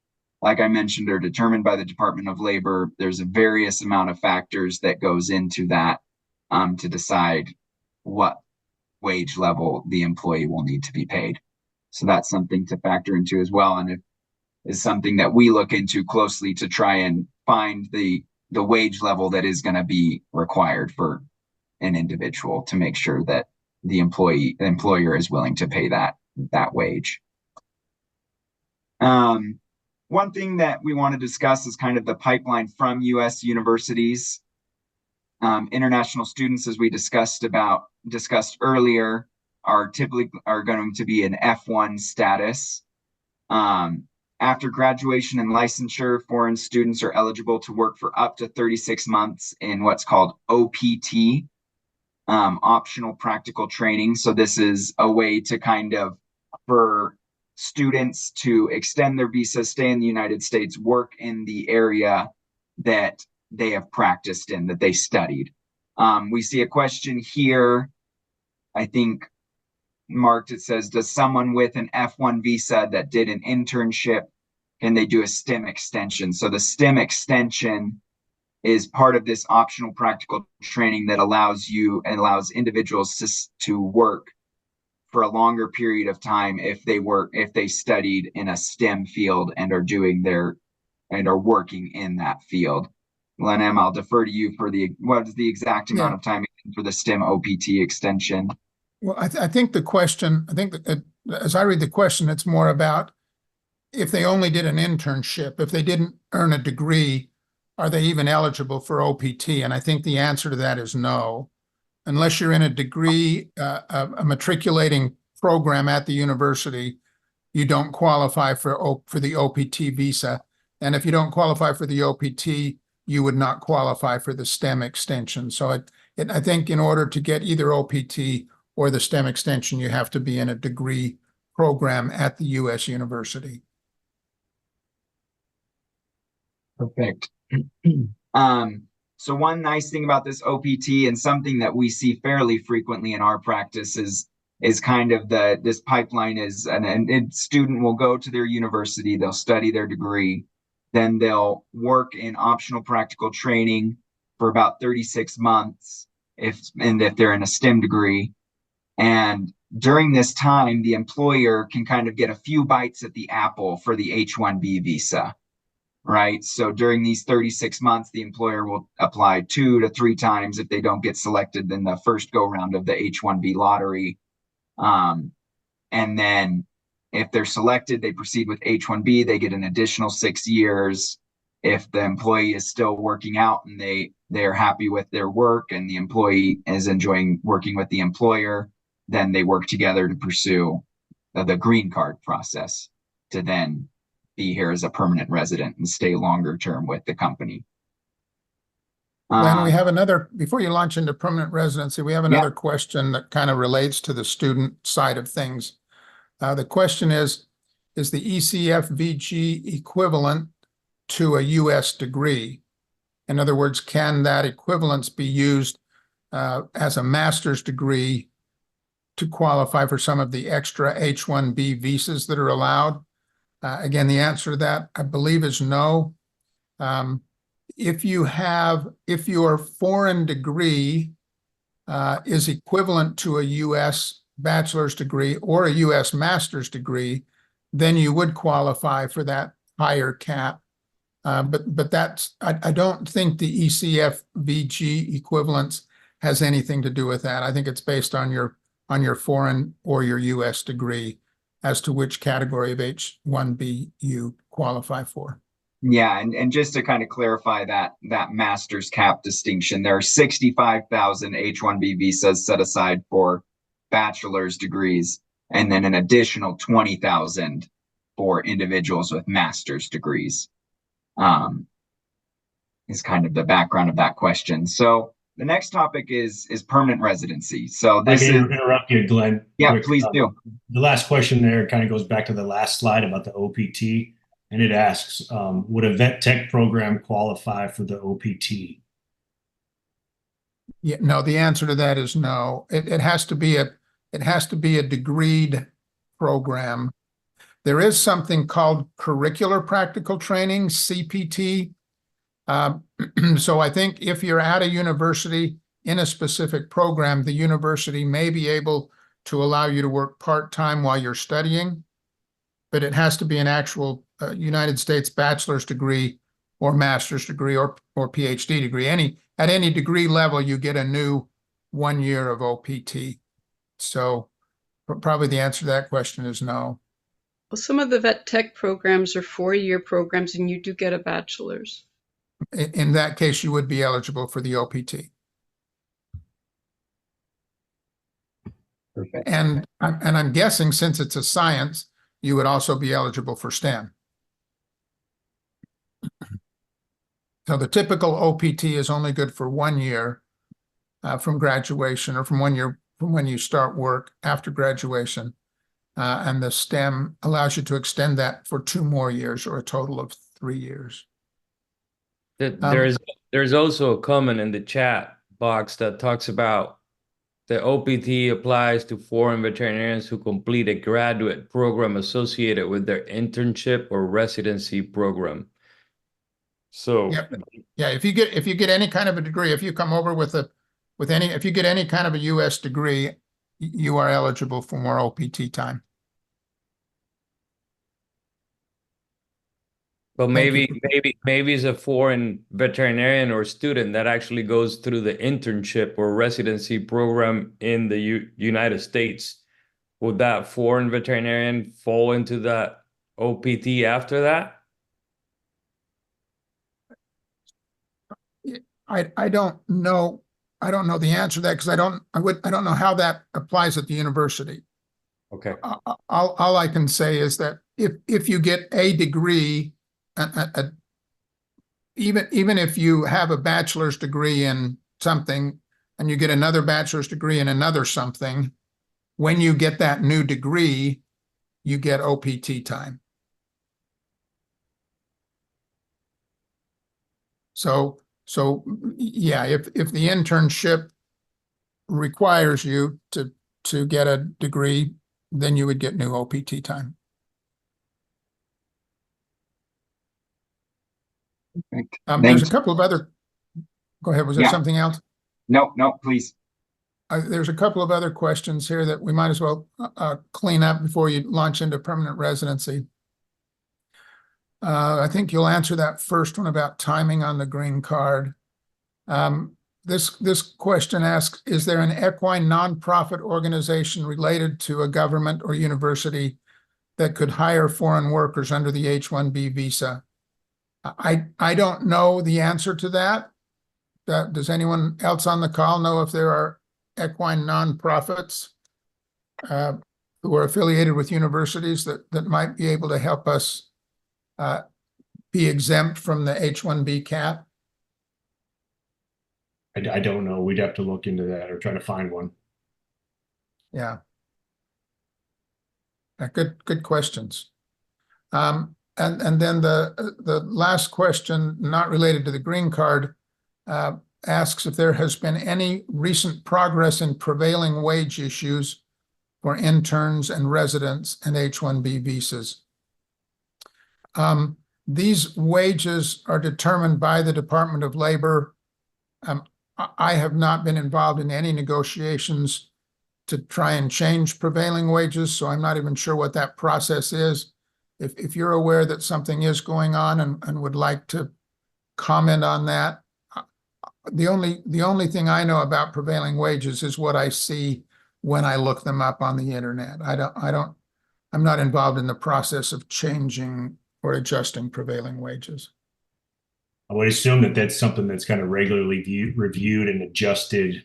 like I mentioned, are determined by the Department of Labor. There's a various amount of factors that goes into that to decide what wage level the employee will need to be paid. So that's something to factor into as well. And it is something that we look into closely to try and find the wage level that is going to be required for an individual to make sure that the employer is willing to pay that wage. One thing that we want to discuss is kind of the pipeline from U.S. universities. International students, as we discussed earlier, are going to be in F1 status. After graduation and licensure, foreign students are eligible to work for up to 36 months in what's called OPT, optional practical training. So this is a way to for students to extend their visa, stay in the United States, work in the area that they have practiced in, that they studied. We see a question here, I think marked, it says, does someone with an F1 visa that did an internship, can they do a STEM extension? So the STEM extension is part of this optional practical training that allows individuals to work for a longer period of time if they studied in a STEM field and are working in that field. Glen M, I'll defer to you for what is the exact amount of time for the STEM OPT extension? Well, I think the question, as I read the question, it's more about if they only did an internship, if they didn't earn a degree, are they even eligible for OPT? And I think the answer to that is no. Unless you're in a degree, a matriculating program at the university, you don't qualify for the OPT visa. And if you don't qualify for the OPT, you would not qualify for the STEM extension. So I think in order to get either OPT or the STEM extension, you have to be in a degree program at the U.S. university. Perfect. So one nice thing about this OPT, and something that we see fairly frequently in our practice, is kind of this pipeline is a student will go to their university, they'll study their degree, then they'll work in optional practical training for about 36 months if they're in a STEM degree. And during this time, the employer can kind of get a few bites at the apple for the H-1B visa. right? So during these 36 months, the employer will apply 2 to 3 times if they don't get selected in the first go round of the H-1B lottery. And then if they're selected, they proceed with H-1B, they get an additional 6 years. If the employee is still working out and they're happy with their work and the employee is enjoying working with the employer, then they work together to pursue the green card process to then be here as a permanent resident and stay longer term with the company. Glenn, we have another, before you launch into permanent residency, we have another question that kind of relates to the student side of things. The question is the ECFVG equivalent to a U.S. degree? In other words, can that equivalence be used as a master's degree to qualify for some of the extra H-1B visas that are allowed? Again, the answer to that, I believe, is no. If your foreign degree is equivalent to a U.S. bachelor's degree or a U.S. master's degree, then you would qualify for that higher cap. But that's, I don't think the ECFVG equivalence has anything to do with that. I think it's based on your foreign or your U.S. degree as to which category of H-1B you qualify for. Yeah, and just to kind of clarify that master's cap distinction, there are 65,000 H-1B visas set aside for bachelor's degrees, and then an additional 20,000 for individuals with master's degrees. Is kind of the background of that question. So the next topic is permanent residency. So this is interrupt you, Glenn. Yeah, quick. please do. The last question there kind of goes back to the last slide about the OPT, and it asks, would a vet tech program qualify for the OPT? Yeah, no, the answer to that is no. It has to be a degreed program. There is something called curricular practical training, CPT. So I think if you're at a university in a specific program, the university may be able to allow you to work part-time while you're studying, but it has to be an actual United States bachelor's degree or master's degree or PhD degree. At any degree level, you get a new 1 year of OPT. So probably the answer to that question is no. Well, some of the vet tech programs are 4-year programs, and you do get a bachelor's. In that case, you would be eligible for the OPT. Perfect. And I'm guessing since it's a science, you would also be eligible for STEM. So the typical OPT is only good for 1 year from graduation, or from 1 year from when you start work after graduation. And the STEM allows you to extend that for 2 more years, or a total of 3 years. There's also a comment in the chat box that talks about the OPT applies to foreign veterinarians who complete a graduate program associated with their internship or residency program. So yeah, if you get any kind of a degree, if you come over if you get any kind of a U.S. degree, you are eligible for more OPT time. But maybe it's a foreign veterinarian or student that actually goes through the internship or residency program in the United States. Would that foreign veterinarian fall into that OPT after that? I don't know. I don't know the answer to that because I don't know how that applies at the university. Okay. All I can say is that if you get a degree, even if you have a bachelor's degree in something and you get another bachelor's degree in another something, when you get that new degree, you get OPT time. So yeah, if the internship requires you to get a degree, then you would get new OPT time. There's a couple of other. Go ahead. Was there something else? No, please. There's a couple of other questions here that we might as well clean up before you launch into permanent residency. I think you'll answer that first one about timing on the green card. This question asks, is there an equine nonprofit organization related to a government or university that could hire foreign workers under the H-1B visa? I don't know the answer to that. Does anyone else on the call know if there are equine nonprofits who are affiliated with universities that might be able to help us be exempt from the H-1B cap? I don't know. We'd have to look into that or try to find one. Yeah. Good questions. And then the last question, not related to the green card, asks if there has been any recent progress in prevailing wage issues for interns and residents and H-1B visas. These wages are determined by the Department of Labor. I have not been involved in any negotiations to try and change prevailing wages, so I'm not even sure what that process is. If you're aware that something is going on and would like to comment on that, the only thing I know about prevailing wages is what I see when I look them up on the internet. I'm not involved in the process of changing or adjusting prevailing wages. I would assume that that's something that's kind of regularly reviewed and adjusted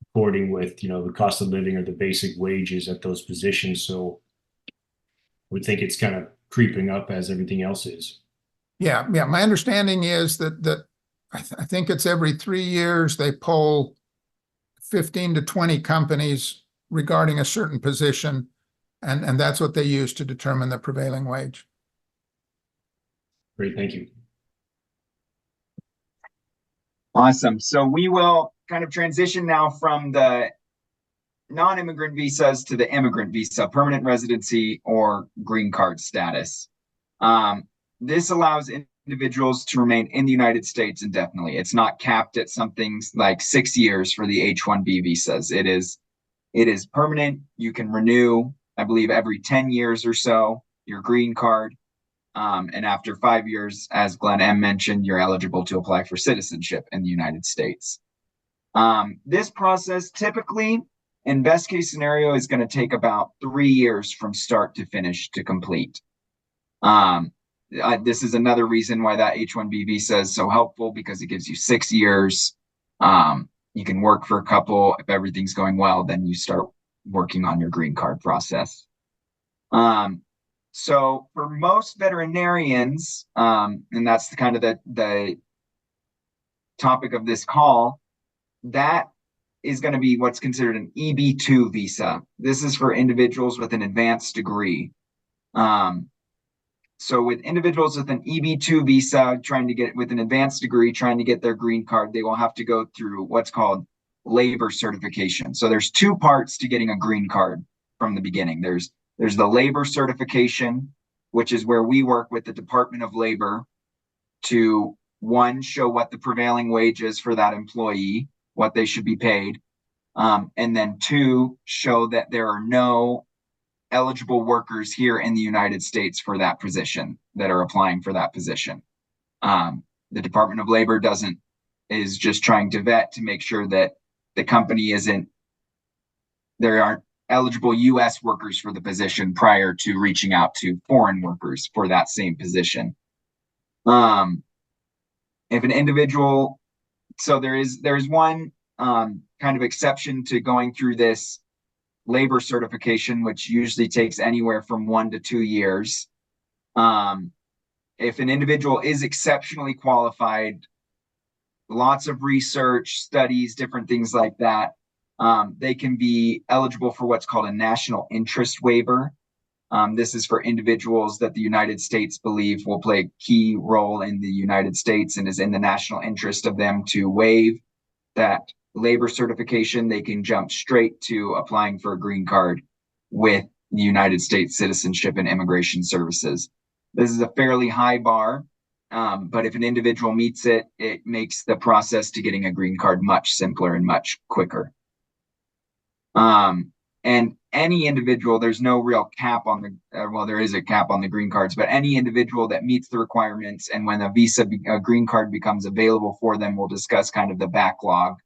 according with, the cost of living or the basic wages at those positions. So I would think it's kind of creeping up as everything else is. Yeah. My understanding is that I think it's every 3 years they poll 15 to 20 companies regarding a certain position, and that's what they use to determine the prevailing wage. Great, thank you. Awesome. So we will kind of transition now from the non-immigrant visas to the immigrant visa, permanent residency or green card status. This allows individuals to remain in the United States indefinitely. It's not capped at something like 6 years for the H-1B visas. It is permanent. You can renew, I believe, every 10 years or so, your green card. And after 5 years, as Glen M mentioned, you're eligible to apply for citizenship in the United States. This process typically, in best case scenario, is going to take about 3 years from start to finish to complete. This is another reason why that H-1B visa is so helpful, because it gives you 6 years. You can work for a couple. If everything's going well, then you start working on your green card process. So for most veterinarians, and that's the kind of the topic of this call, that is going to be what's considered an EB2 visa. This is for individuals with an advanced degree. So with individuals with an EB2 visa trying to get with an advanced degree, trying to get their green card, they will have to go through what's called labor certification. So there's 2 parts to getting a green card from the beginning. There's the labor certification, which is where we work with the Department of Labor to, 1, show what the prevailing wage is for that employee, what they should be paid, and then 2, show that there are no eligible workers here in the United States for that position that are applying for that position. The Department of Labor is just trying to vet to make sure that the company there aren't eligible U.S. workers for the position prior to reaching out to foreign workers for that same position. If an individual, so there is one kind of exception to going through this labor certification, which usually takes anywhere from 1 to 2 years. If an individual is exceptionally qualified, lots of research, studies, different things like that, they can be eligible for what's called a national interest waiver. This is for individuals that the United States believe will play a key role in the United States and is in the national interest of them to waive that labor certification. They can jump straight to applying for a green card with the United States Citizenship and Immigration Services. This is a fairly high bar, but if an individual meets it, it makes the process to getting a green card much simpler and much quicker. And any individual, there's no real cap on the, well, there is a cap on the green cards, but any individual that meets the requirements, and when a green card becomes available for them, we'll discuss kind of the backlog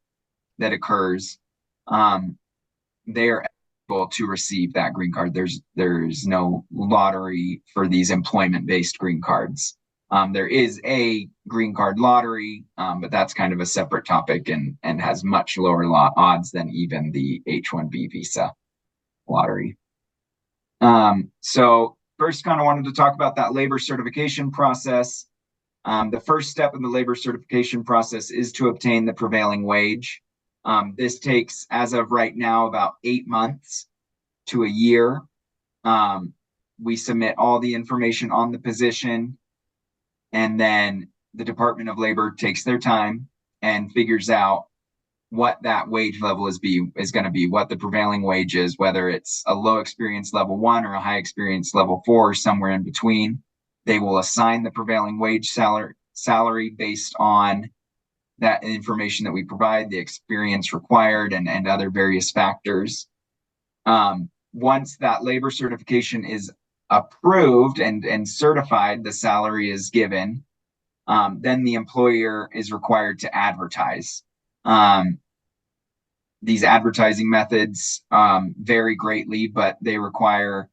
that occurs. They are able to receive that green card. There's no lottery for these employment-based green cards. There is a green card lottery, but that's kind of a separate topic and has much lower odds than even the H-1B visa lottery. So first kind of wanted to talk about that labor certification process. The first step in the labor certification process is to obtain the prevailing wage. This takes, as of right now, about 8 months to a year. We submit all the information on the position, and then the Department of Labor takes their time and figures out what that wage level is going to be, what the prevailing wage is, whether it's a low experience level 1 or a high experience level 4 or somewhere in between. They will assign the prevailing wage salary based on that information that we provide, the experience required, and other various factors. Once that labor certification is approved and certified, the salary is given, then the employer is required to advertise. These advertising methods vary greatly, but they require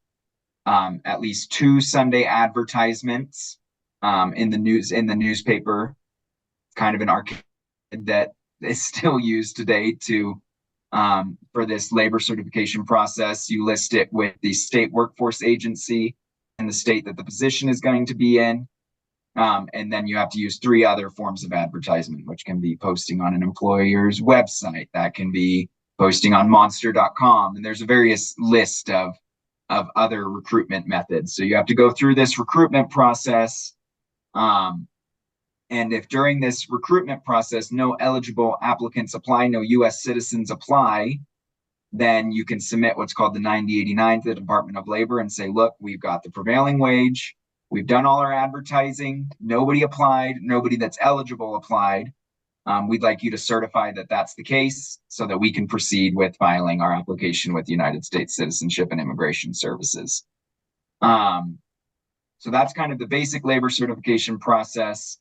at least 2 Sunday advertisements in the newspaper, kind of an archaic that is still used today to for this labor certification process. You list it with the state workforce agency and the state that the position is going to be in. And then you have to use 3 other forms of advertisement, which can be posting on an employer's website, that can be posting on monster.com, and there's a various list of other recruitment methods. So you have to go through this recruitment process. And if during this recruitment process, no eligible applicants apply, no U.S. citizens apply, then you can submit what's called the 9089 to the Department of Labor and say, look, we've got the prevailing wage. We've done all our advertising. Nobody applied. Nobody that's eligible applied. We'd like you to certify that that's the case so that we can proceed with filing our application with the United States Citizenship and Immigration Services. So that's kind of the basic labor certification process.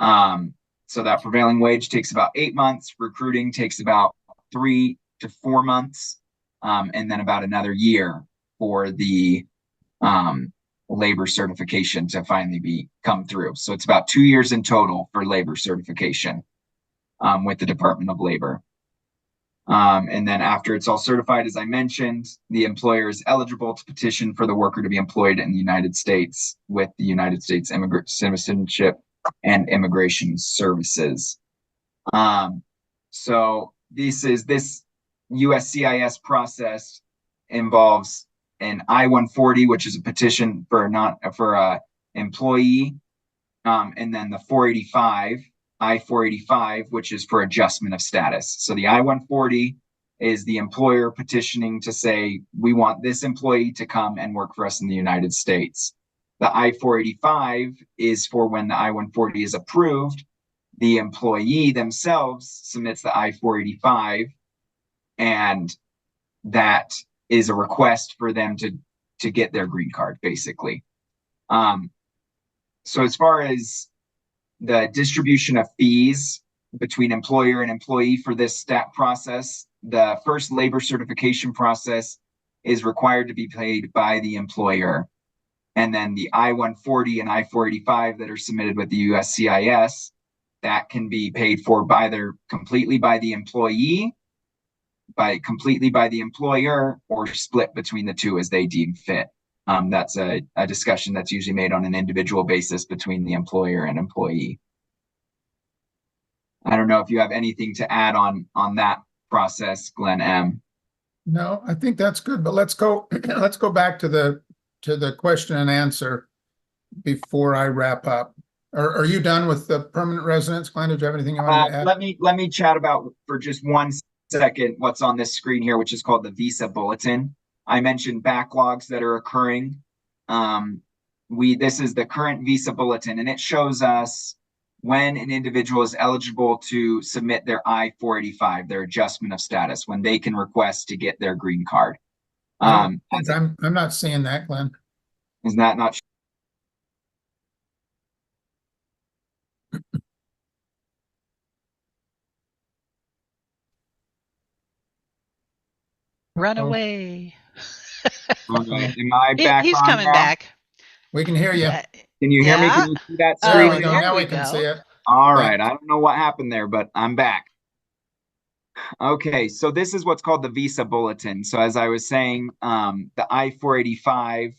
So that prevailing wage takes about 8 months. Recruiting takes about 3 to 4 months, and then about another year for the labor certification to finally come through. So it's about 2 years in total for labor certification with the Department of Labor. And then after it's all certified, as I mentioned, the employer is eligible to petition for the worker to be employed in the United States with the United States Citizenship and Immigration Services. So this USCIS process involves an I-140, which is a petition for a employee, and then the 485, I-485, which is for adjustment of status. So the I-140 is the employer petitioning to say, we want this employee to come and work for us in the United States. The I-485 is for when the I-140 is approved, the employee themselves submits the I-485, and that is a request for them to get their green card, basically. So as far as the distribution of fees between employer and employee for this stat process, the first labor certification process is required to be paid by the employer. And then the I-140 and I-485 that are submitted with the USCIS, that can be paid for completely by the employee, completely by the employer, or split between the two as they deem fit. That's a discussion that's usually made on an individual basis between the employer and employee. I don't know if you have anything to add on that process, Glen M. No, I think that's good, but let's go back to the question and answer before I wrap up. Are you done with the permanent residence, Glenn? Did you have anything you wanted to add? Let me chat about for just 1 second what's on this screen here, which is called the visa bulletin. I mentioned backlogs that are occurring. This is the current visa bulletin, and it shows us when an individual is eligible to submit their I-485, their adjustment of status, when they can request to get their green card. I'm not seeing that, Glenn. Is that not? Run away. All right. Am I back He's on coming now? back. We can hear you. Can you hear me? Yeah. Can you see that Oh, There we screen? go. there Now we we can go. see it. All right. I don't know what happened there, but I'm back. Okay, so this is what's called the visa bulletin. So as I was saying, the I-485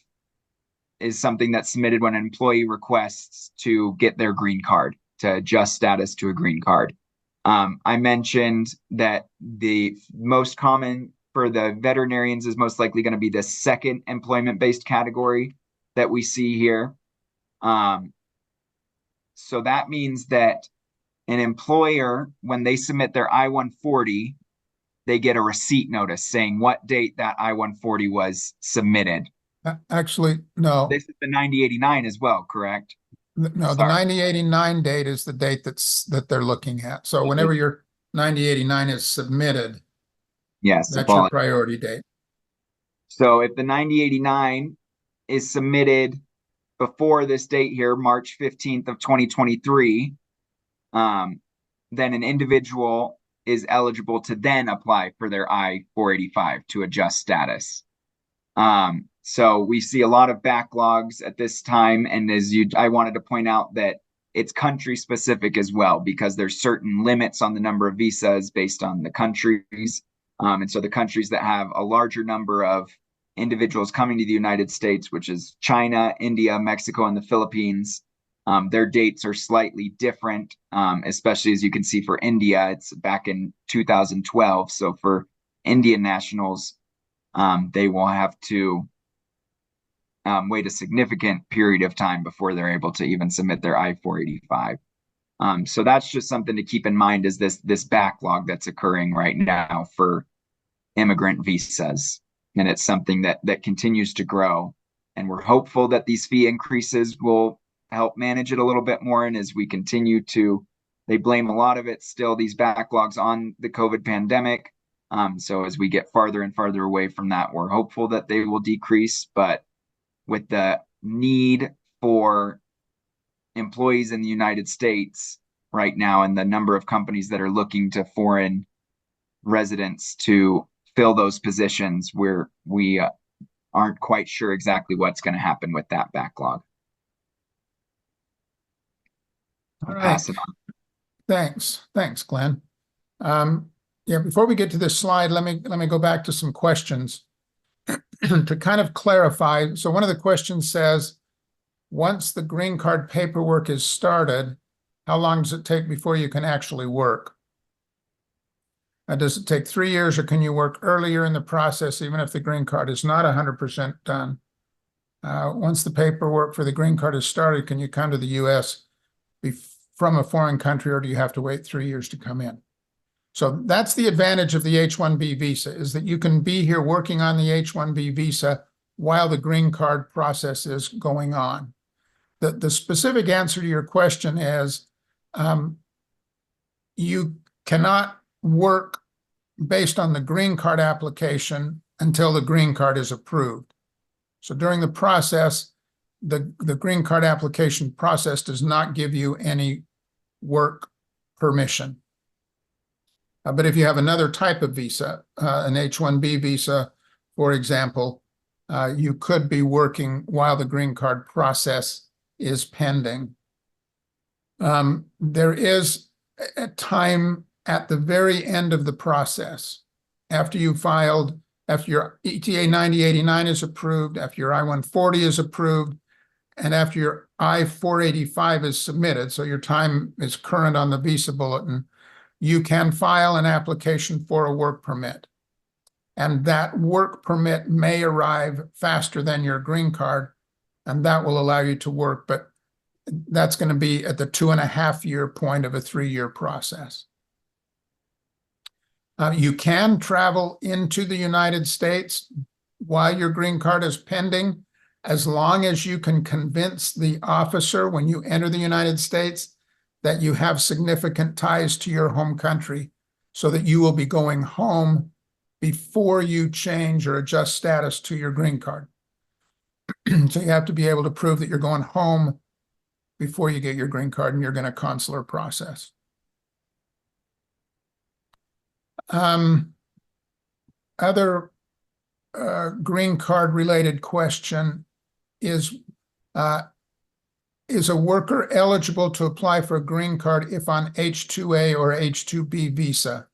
is something that's submitted when an employee requests to get their green card, to adjust status to a green card. I mentioned that the most common for the veterinarians is most likely going to be the second employment-based category that we see here. So that means that an employer, when they submit their I-140, they get a receipt notice saying what date that I-140 was submitted. Actually, no. This is the 9089 as well, correct? No, the 9089 date is the date that they're looking at. So whenever your 9089 is submitted, yes, that's your priority date. So if the 9089 is submitted before this date here, March 15th of 2023, then an individual is eligible to then apply for their I-485 to adjust status. So we see a lot of backlogs at this time, and I wanted to point out that it's country specific as well, because there's certain limits on the number of visas based on the countries. And so the countries that have a larger number of individuals coming to the United States, which is China, India, Mexico, and the Philippines, their dates are slightly different, especially as you can see for India, it's back in 2012. So for Indian nationals, they will have to wait a significant period of time before they're able to even submit their I-485. So that's just something to keep in mind, is this backlog that's occurring right now for immigrant visas. And it's something that continues to grow. And we're hopeful that these fee increases will help manage it a little bit more. And as we continue to, they blame a lot of it still, these backlogs, on the COVID pandemic. So as we get farther and farther away from that, we're hopeful that they will decrease. But with the need for employees in the United States right now, and the number of companies that are looking to foreign residents to fill those positions, we aren't quite sure exactly what's going to happen with that backlog. All right. Thanks, Glenn. Yeah, before we get to this slide, let me go back to some questions to kind of clarify. So one of the questions says, once the green card paperwork is started, how long does it take before you can actually work? Does it take 3 years, or can you work earlier in the process, even if the green card is not 100% done? Once the paperwork for the green card is started, can you come to the U.S. from a foreign country, or do you have to wait 3 years to come in? So that's the advantage of the H-1B visa, is that you can be here working on the H-1B visa while the green card process is going on. The specific answer to your question is, you cannot work based on the green card application until the green card is approved. So during the process, the green card application process does not give you any work permission. But if you have another type of visa, an H-1B visa, for example, you could be working while the green card process is pending. There is a time at the very end of the process, after you filed, after your ETA 9089 is approved, after your I-140 is approved, and after your I-485 is submitted, so your time is current on the visa bulletin, you can file an application for a work permit. And that work permit may arrive faster than your green card, and that will allow you to work, but that's going to be at the 2.5-year point of a 3-year process. You can travel into the United States while your green card is pending, as long as you can convince the officer when you enter the United States that you have significant ties to your home country, so that you will be going home before you change or adjust status to your green card. So you have to be able to prove that you're going home before you get your green card and you're going to consular process. Other green card related question is a worker eligible to apply for a green card if on H-2A or H-2B visa?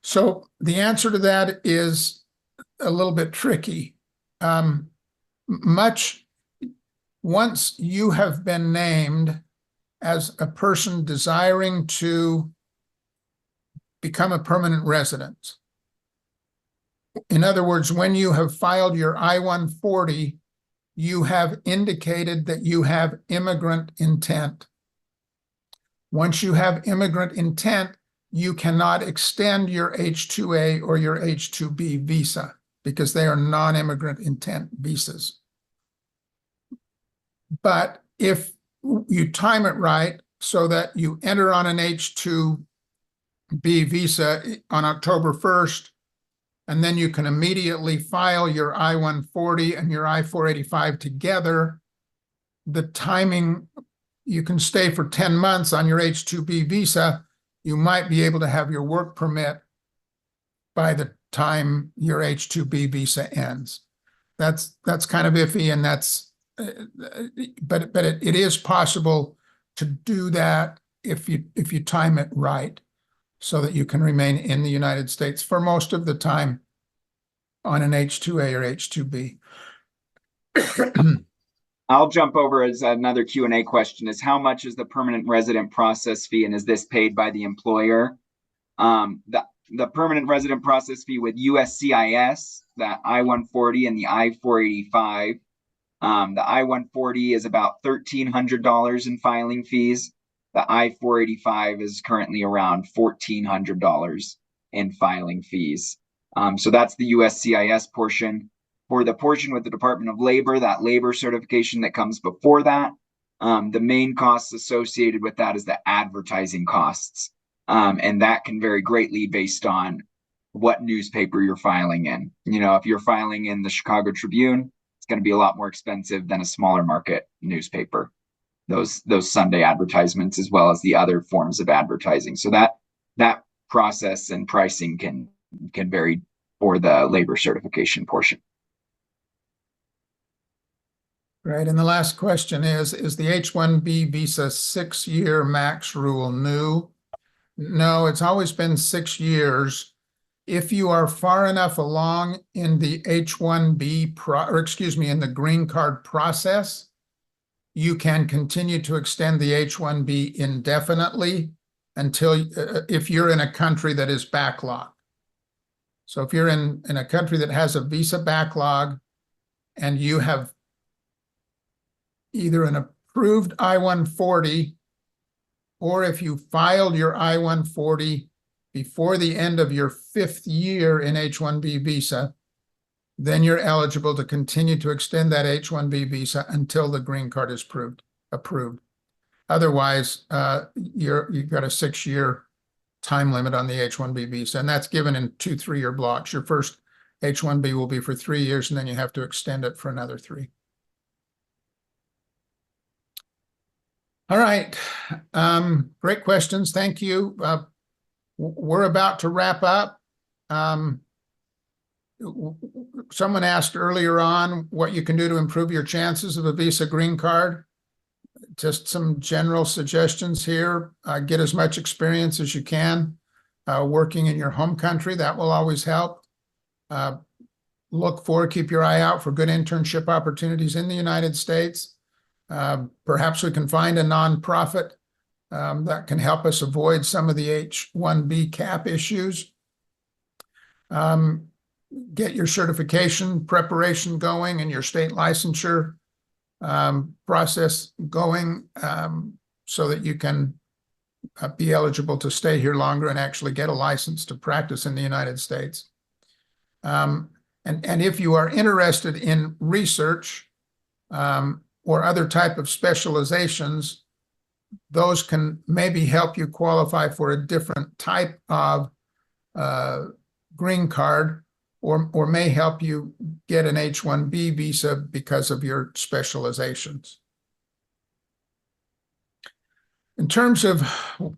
So the answer to that is a little bit tricky. Once you have been named as a person desiring to become a permanent resident, in other words, when you have filed your I-140, you have indicated that you have immigrant intent. Once you have immigrant intent, you cannot extend your H-2A or your H-2B visa because they are non-immigrant intent visas. But if you time it right so that you enter on an H-2B visa on October 1st, and then you can immediately file your I-140 and your I-485 together, the timing, you can stay for 10 months on your H-2B visa, you might be able to have your work permit by the time your H-2B visa ends. That's kind of iffy, and but it is possible to do that if you time it right, so that you can remain in the United States for most of the time on an H-2A or H-2B. I'll jump over as another Q&A question is, how much is the permanent resident process fee, and is this paid by the employer? The permanent resident process fee with USCIS, that I-140 and the I-485, the I-140 is about $1,300 in filing fees. The I-485 is currently around $1,400 in filing fees. So that's the USCIS portion. For the portion with the Department of Labor, that labor certification that comes before that, the main costs associated with that is the advertising costs. And that can vary greatly based on what newspaper you're filing in. You know, if you're filing in the Chicago Tribune, it's going to be a lot more expensive than a smaller market newspaper. Those Sunday advertisements, as well as the other forms of advertising. So that process and pricing can vary for the labor certification portion. Right, and the last question is the H-1B visa 6-year max rule new? No, it's always been 6 years. If you are far enough along in the H-1B, in the green card process, you can continue to extend the H-1B indefinitely until, if you're in a country that is backlogged. So if you're in a country that has a visa backlog and you have either an approved I-140, or if you filed your I-140 before the end of your 5th year in H-1B visa, then you're eligible to continue to extend that H-1B visa until the green card is approved. Otherwise, you've got a 6-year time limit on the H-1B visa, and that's given in 2 3-year blocks. Your first H-1B will be for 3 years, and then you have to extend it for another 3. All right, great questions. Thank you. We're about to wrap up. Someone asked earlier on what you can do to improve your chances of a visa green card. Just some general suggestions here. Get as much experience as you can working in your home country. That will always help. Keep your eye out for good internship opportunities in the United States. Perhaps we can find a nonprofit that can help us avoid some of the H-1B cap issues. Get your certification preparation going and your state licensure process going so that you can be eligible to stay here longer and actually get a license to practice in the United States. And if you are interested in research or other type of specializations, those can maybe help you qualify for a different type of green card or may help you get an H-1B visa because of your specializations. In terms of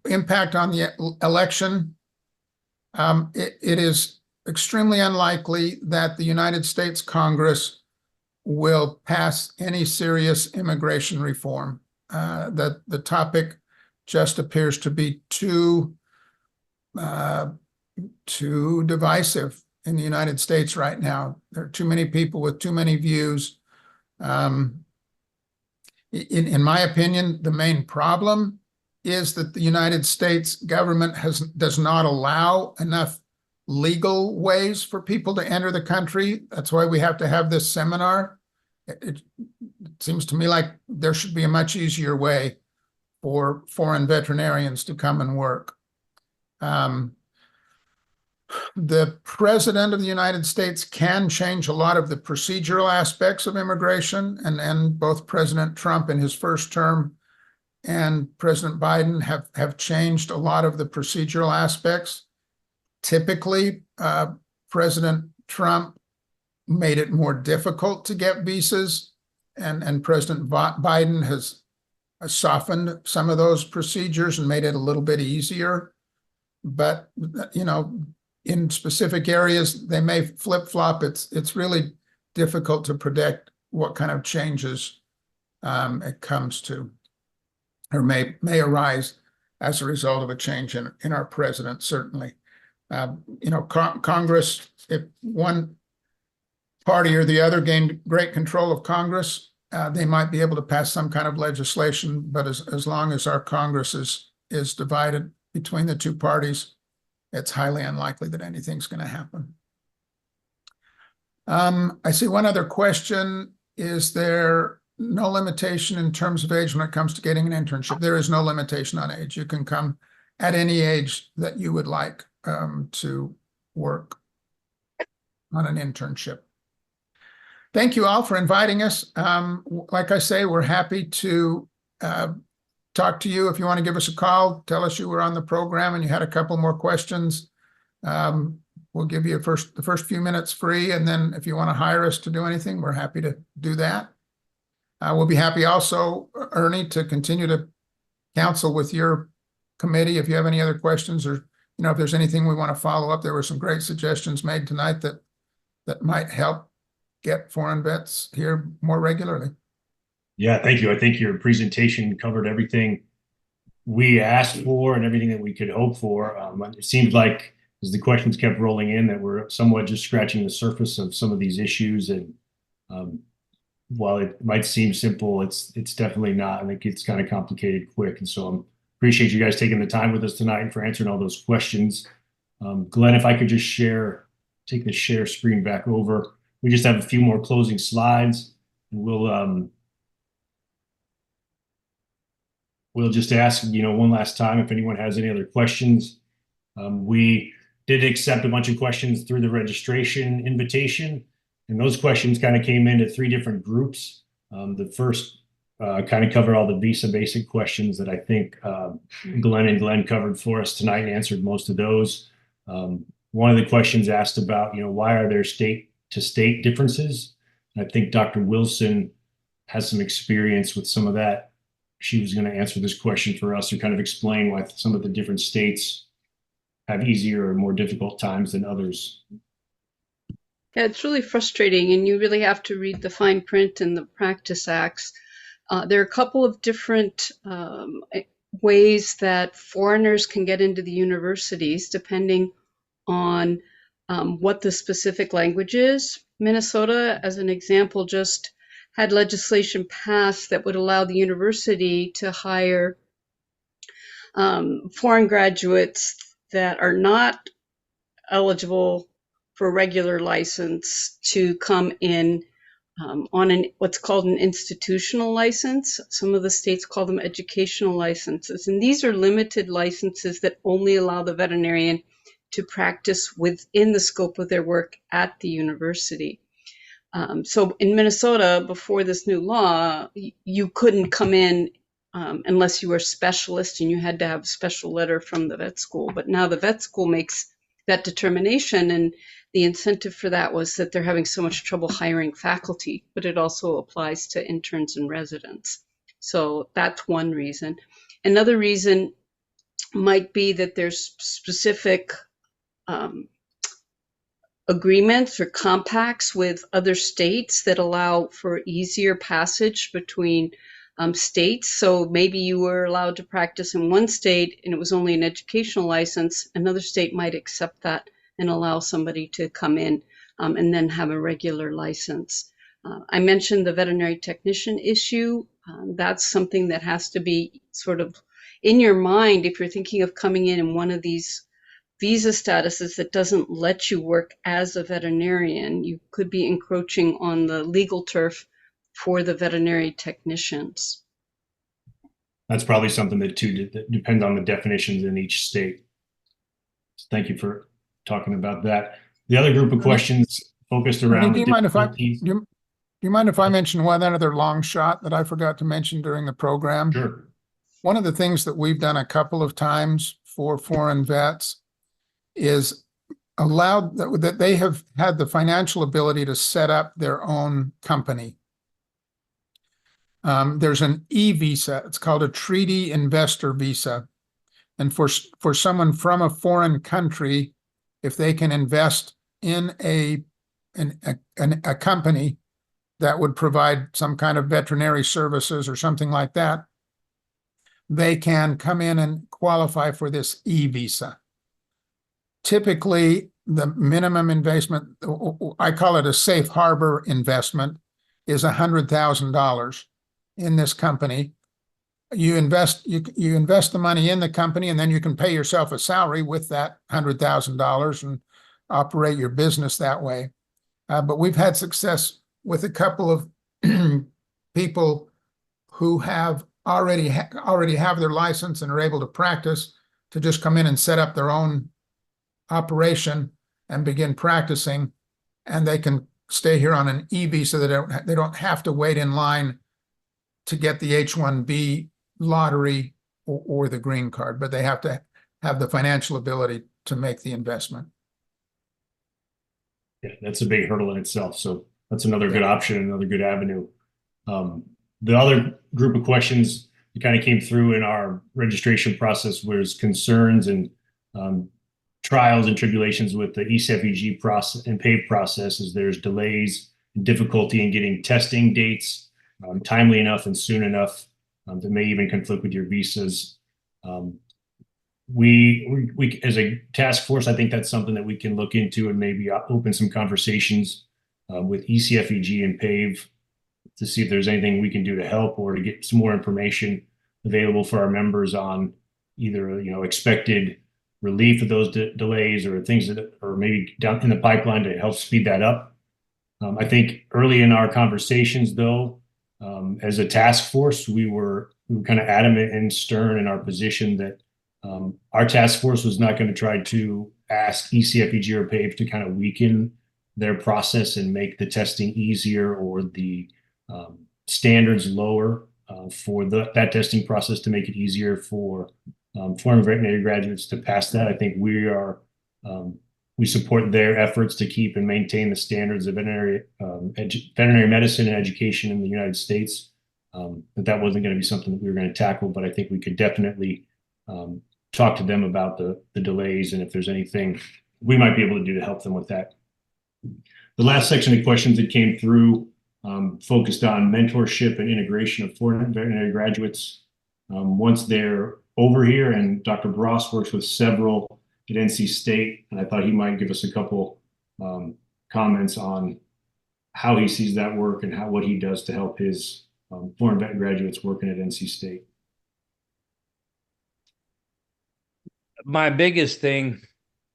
impact on the election, it is extremely unlikely that the United States Congress will pass any serious immigration reform. That the topic just appears to be too divisive in the United States right now. There are too many people with too many views. In my opinion, the main problem is that the United States government does not allow enough legal ways for people to enter the country. That's why we have to have this seminar. It seems to me like there should be a much easier way for foreign veterinarians to come and work. The President of the United States can change a lot of the procedural aspects of immigration, and both President Trump in his first term and President Biden have changed a lot of the procedural aspects. Typically, President Trump made it more difficult to get visas, and President Biden has softened some of those procedures and made it a little bit easier. But, you know, in specific areas, they may flip-flop. It's really difficult to predict what kind of changes it comes to, or may arise as a result of a change in our president, certainly. You know, Congress, if one party or the other gained great control of Congress, they might be able to pass some kind of legislation, but as long as our Congress is divided between the two parties, it's highly unlikely that anything's going to happen. I see one other question. Is there no limitation in terms of age when it comes to getting an internship? There is no limitation on age. You can come at any age that you would like to work on an internship. Thank you all for inviting us. Like I say, we're happy to talk to you. If you want to give us a call, tell us you were on the program and you had a couple more questions. We'll give you the first few minutes free, and then if you want to hire us to do anything, we're happy to do that. We'll be happy also, Ernie, to continue to counsel with your committee if you have any other questions, or if there's anything we want to follow up. There were some great suggestions made tonight that might help get foreign vets here more regularly. Yeah, thank you. I think your presentation covered everything we asked for and everything that we could hope for. It seemed like as the questions kept rolling in that we're somewhat just scratching the surface of some of these issues. And while it might seem simple, it's definitely not. I think it's kind of complicated quick. And so I appreciate you guys taking the time with us tonight and for answering all those questions. Glenn, if I could just take the share screen back over. We just have a few more closing slides, and we'll just ask, one last time if anyone has any other questions. We did accept a bunch of questions through the registration invitation, and those questions kind of came into three different groups. The first kind of covered all the visa basic questions that I think Glenn covered for us tonight and answered most of those. One of the questions asked about, why are there state-to-state differences? And I think Dr. Wilson has some experience with some of that. She was going to answer this question for us or kind of explain why some of the different states have easier or more difficult times than others. Yeah, it's really frustrating, and you really have to read the fine print and the practice acts. There are a couple of different ways that foreigners can get into the universities, depending on what the specific language is. Minnesota, as an example, just had legislation passed that would allow the university to hire foreign graduates that are not eligible for a regular license to come in on what's called an institutional license. Some of the states call them educational licenses. And these are limited licenses that only allow the veterinarian to practice within the scope of their work at the university. So in Minnesota, before this new law, you couldn't come in unless you were a specialist and you had to have a special letter from the vet school. But now the vet school makes vet determination, and the incentive for that was that they're having so much trouble hiring faculty, but it also applies to interns and residents. So that's one reason. Another reason might be that there's specific agreements or compacts with other states that allow for easier passage between states. So maybe you were allowed to practice in one state and it was only an educational license. Another state might accept that and allow somebody to come in and then have a regular license. I mentioned the veterinary technician issue. That's something that has to be sort of in your mind if you're thinking of coming in one of these visa statuses that doesn't let you work as a veterinarian. You could be encroaching on the legal turf for the veterinary technicians. That's probably something that depends on the definitions in each state. So thank you for talking about that. The other group of questions focused around. Do you mind if I mention one other long shot that I forgot to mention during the program? Sure. One of the things that we've done a couple of times for foreign vets is allowed that they have had the financial ability to set up their own company. There's an e-visa. It's called a treaty investor visa. And for someone from a foreign country, if they can invest in a company that would provide some kind of veterinary services or something like that, they can come in and qualify for this e-visa. Typically, the minimum investment, I call it a safe harbor investment, is $100,000 in this company. You invest the money in the company, and then you can pay yourself a salary with that $100,000 and operate your business that way. But we've had success with a couple of people who have already have their license and are able to practice, to just come in and set up their own operation and begin practicing, and they can stay here on an e-visa. They don't have to wait in line to get the H-1B lottery or the green card, but they have to have the financial ability to make the investment. Yeah, that's a big hurdle in itself. So that's another good option, another good avenue. The other group of questions that kind of came through in our registration process was concerns and trials and tribulations with the ECFEG process and PAVE process. Is there's delays and difficulty in getting testing dates timely enough and soon enough that may even conflict with your visas. We as a task force, I think that's something that we can look into and maybe open some conversations with ECFEG and PAVE to see if there's anything we can do to help or to get some more information available for our members on either, expected relief of those delays or things that are maybe down in the pipeline to help speed that up. I think early in our conversations, though, as a task force, we were kind of adamant and stern in our position that our task force was not going to try to ask ECFEG or PAVE to kind of weaken their process and make the testing easier or the standards lower for that testing process to make it easier for foreign veterinary graduates to pass that. I think we support their efforts to keep and maintain the standards of veterinary medicine and education in the United States. But that wasn't going to be something that we were going to tackle, but I think we could definitely talk to them about the delays and if there's anything we might be able to do to help them with that. The last section of questions that came through focused on mentorship and integration of foreign veterinary graduates once they're over here, and Dr. Bras works with several at NC State, and I thought he might give us a couple comments on how he sees that work and what he does to help his foreign vet graduates working at NC State. My biggest thing,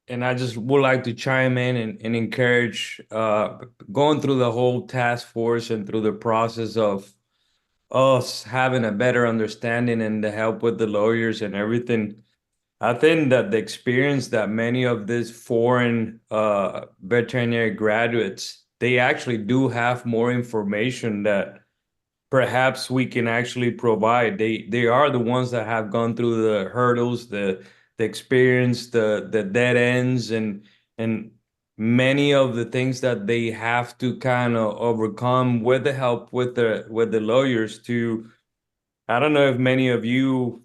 and I just would like to chime in and encourage going through the whole task force and through the process of us having a better understanding and the help with the lawyers and everything. I think that the experience that many of these foreign veterinary graduates, they actually do have more information that perhaps we can actually provide. They are the ones that have gone through the hurdles, the experience, the dead ends, and many of the things that they have to kind of overcome with the help with the lawyers to. I don't know if many of you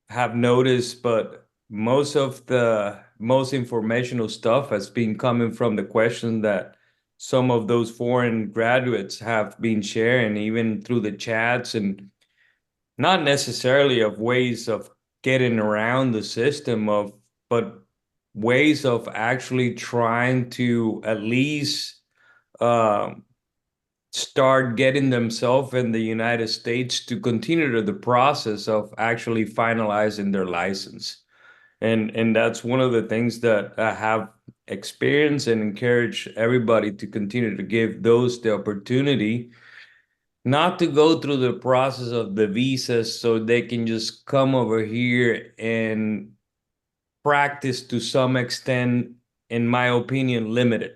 have noticed, but most of the most informational stuff has been coming from the question that some of those foreign graduates have been sharing, even through the chats, and not necessarily of ways of getting around the system but ways of actually trying to at least um, start getting themselves in the United States to continue the process of actually finalizing their license. And that's one of the things that I have experienced and encourage everybody to continue to give those the opportunity not to go through the process of the visas so they can just come over here and practice to some extent, in my opinion, limited.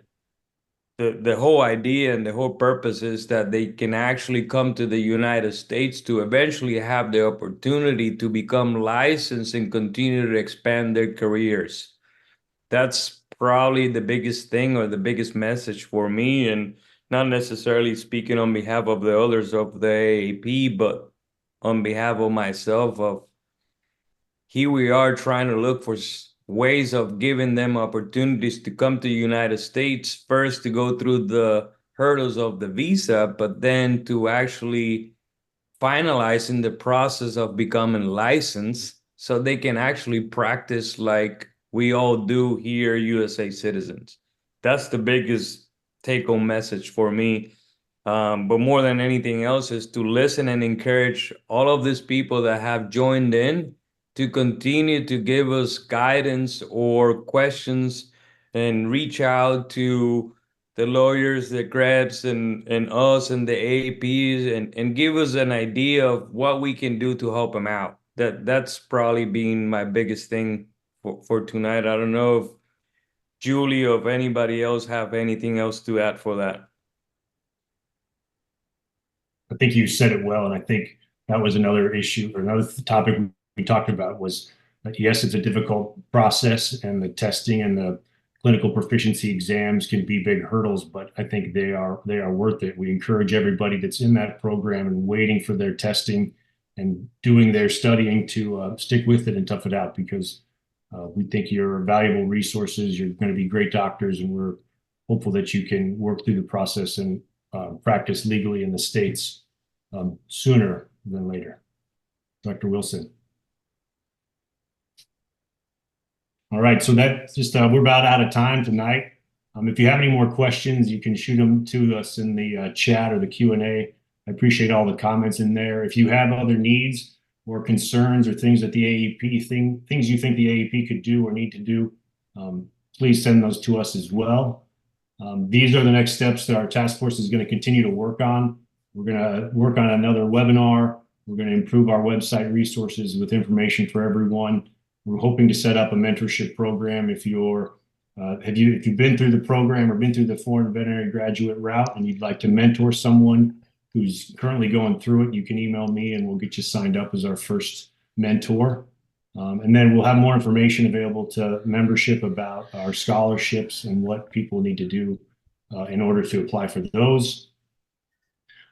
The whole idea and the whole purpose is that they can actually come to the United States to eventually have the opportunity to become licensed and continue to expand their careers. That's probably the biggest thing or the biggest message for me, and not necessarily speaking on behalf of the others of the AAEP, but on behalf of myself. Of here we are trying to look for ways of giving them opportunities to come to the United States, first to go through the hurdles of the visa, but then to actually finalizing the process of becoming licensed so they can actually practice like we all do here, USA citizens. That's the biggest take-home message for me. But more than anything else is to listen and encourage all of these people that have joined in to continue to give us guidance or questions and reach out to the lawyers, the Krebs and us and the AAPs and give us an idea of what we can do to help them out. That's probably been my biggest thing for tonight. I don't know if Julie or if anybody else have anything else to add for that. I think you said it well, and I think that was another issue or another topic we talked about was that yes, it's a difficult process, and the testing and the clinical proficiency exams can be big hurdles, but I think they are worth it. We encourage everybody that's in that program and waiting for their testing and doing their studying to stick with it and tough it out, because we think you're valuable resources. You're going to be great doctors, and we're hopeful that you can work through the process and practice legally in the States sooner than later. Dr. Wilson. All right, so that's just, we're about out of time tonight. If you have any more questions, you can shoot them to us in the chat or the Q&A. I appreciate all the comments in there. If you have other needs or concerns or things that the AAEP things you think the AAEP could do or need to do, please send those to us as well. These are the next steps that our task force is going to continue to work on. We're going to work on another webinar. We're going to improve our website resources with information for everyone. We're hoping to set up a mentorship program. If you've been through the program or been through the foreign veterinary graduate route and you'd like to mentor someone who's currently going through it, you can email me and we'll get you signed up as our first mentor. And then we'll have more information available to membership about our scholarships and what people need to do in order to apply for those.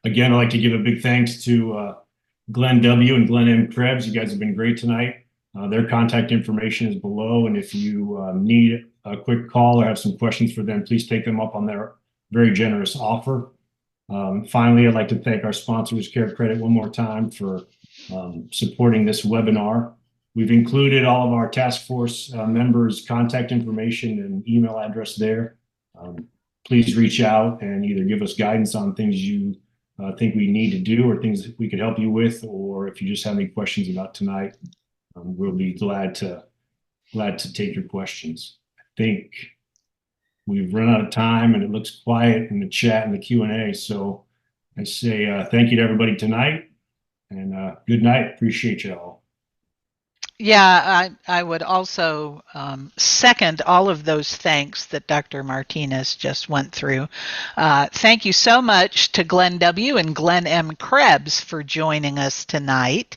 Again, I'd like to give a big thanks to Glen W and Glen M Krebs. You guys have been great tonight. Their contact information is below, and if you need a quick call or have some questions for them, please take them up on their very generous offer. Finally, I'd like to thank our sponsors, Care Credit, one more time for supporting this webinar. We've included all of our task force members' contact information and email address there. Please reach out and either give us guidance on things you think we need to do or things we could help you with, or if you just have any questions about tonight, we'll be glad to take your questions. I think we've run out of time and it looks quiet in the chat and the Q&A. So I say thank you to everybody tonight, and good night. Appreciate you all. Yeah, I would also second all of those thanks that Dr. Martinez just went through. Thank you so much to Glen W and Glen M Krebs for joining us tonight.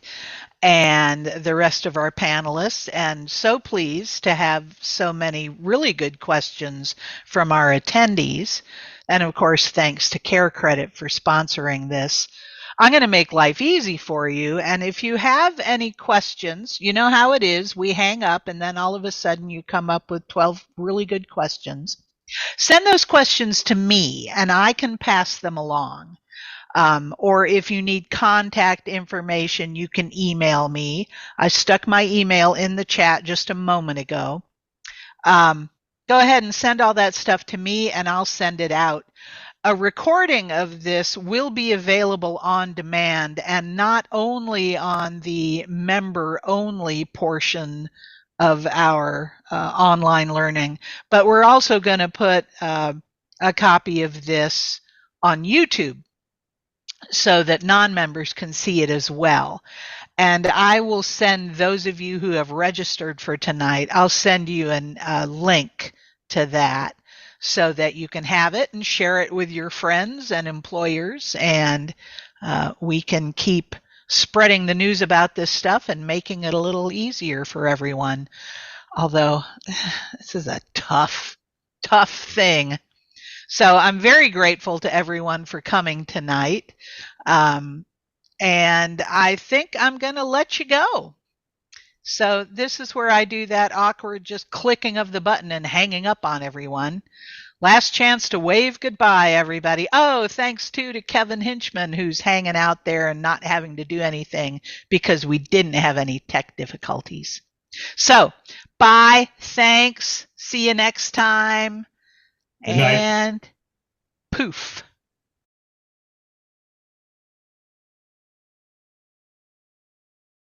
and the rest of our panelists, and so pleased to have so many really good questions from our attendees. And of course, thanks to Care Credit for sponsoring this. I'm going to make life easy for you. And if you have any questions, you know how it is. We hang up and then all of a sudden you come up with 12 really good questions. Send those questions to me and I can pass them along. Or if you need contact information, you can email me. I stuck my email in the chat just a moment ago. Go ahead and send all that stuff to me and I'll send it out. A recording of this will be available on demand and not only on the member-only portion of our online learning, but we're also going to put a copy of this on YouTube so that non-members can see it as well. And I will send those of you who have registered for tonight, I'll send you a link to that so that you can have it and share it with your friends and employers, and we can keep spreading the news about this stuff and making it a little easier for everyone. Although this is a tough thing. So I'm very grateful to everyone for coming tonight. And I think I'm going to let you go. So this is where I do that awkward just clicking of the button and hanging up on everyone. Last chance to wave goodbye, everybody. Oh, thanks too to Kevin Hinchman, who's hanging out there and not having to do anything because we didn't have any tech difficulties. So bye, thanks, see you next time. Good night. And poof.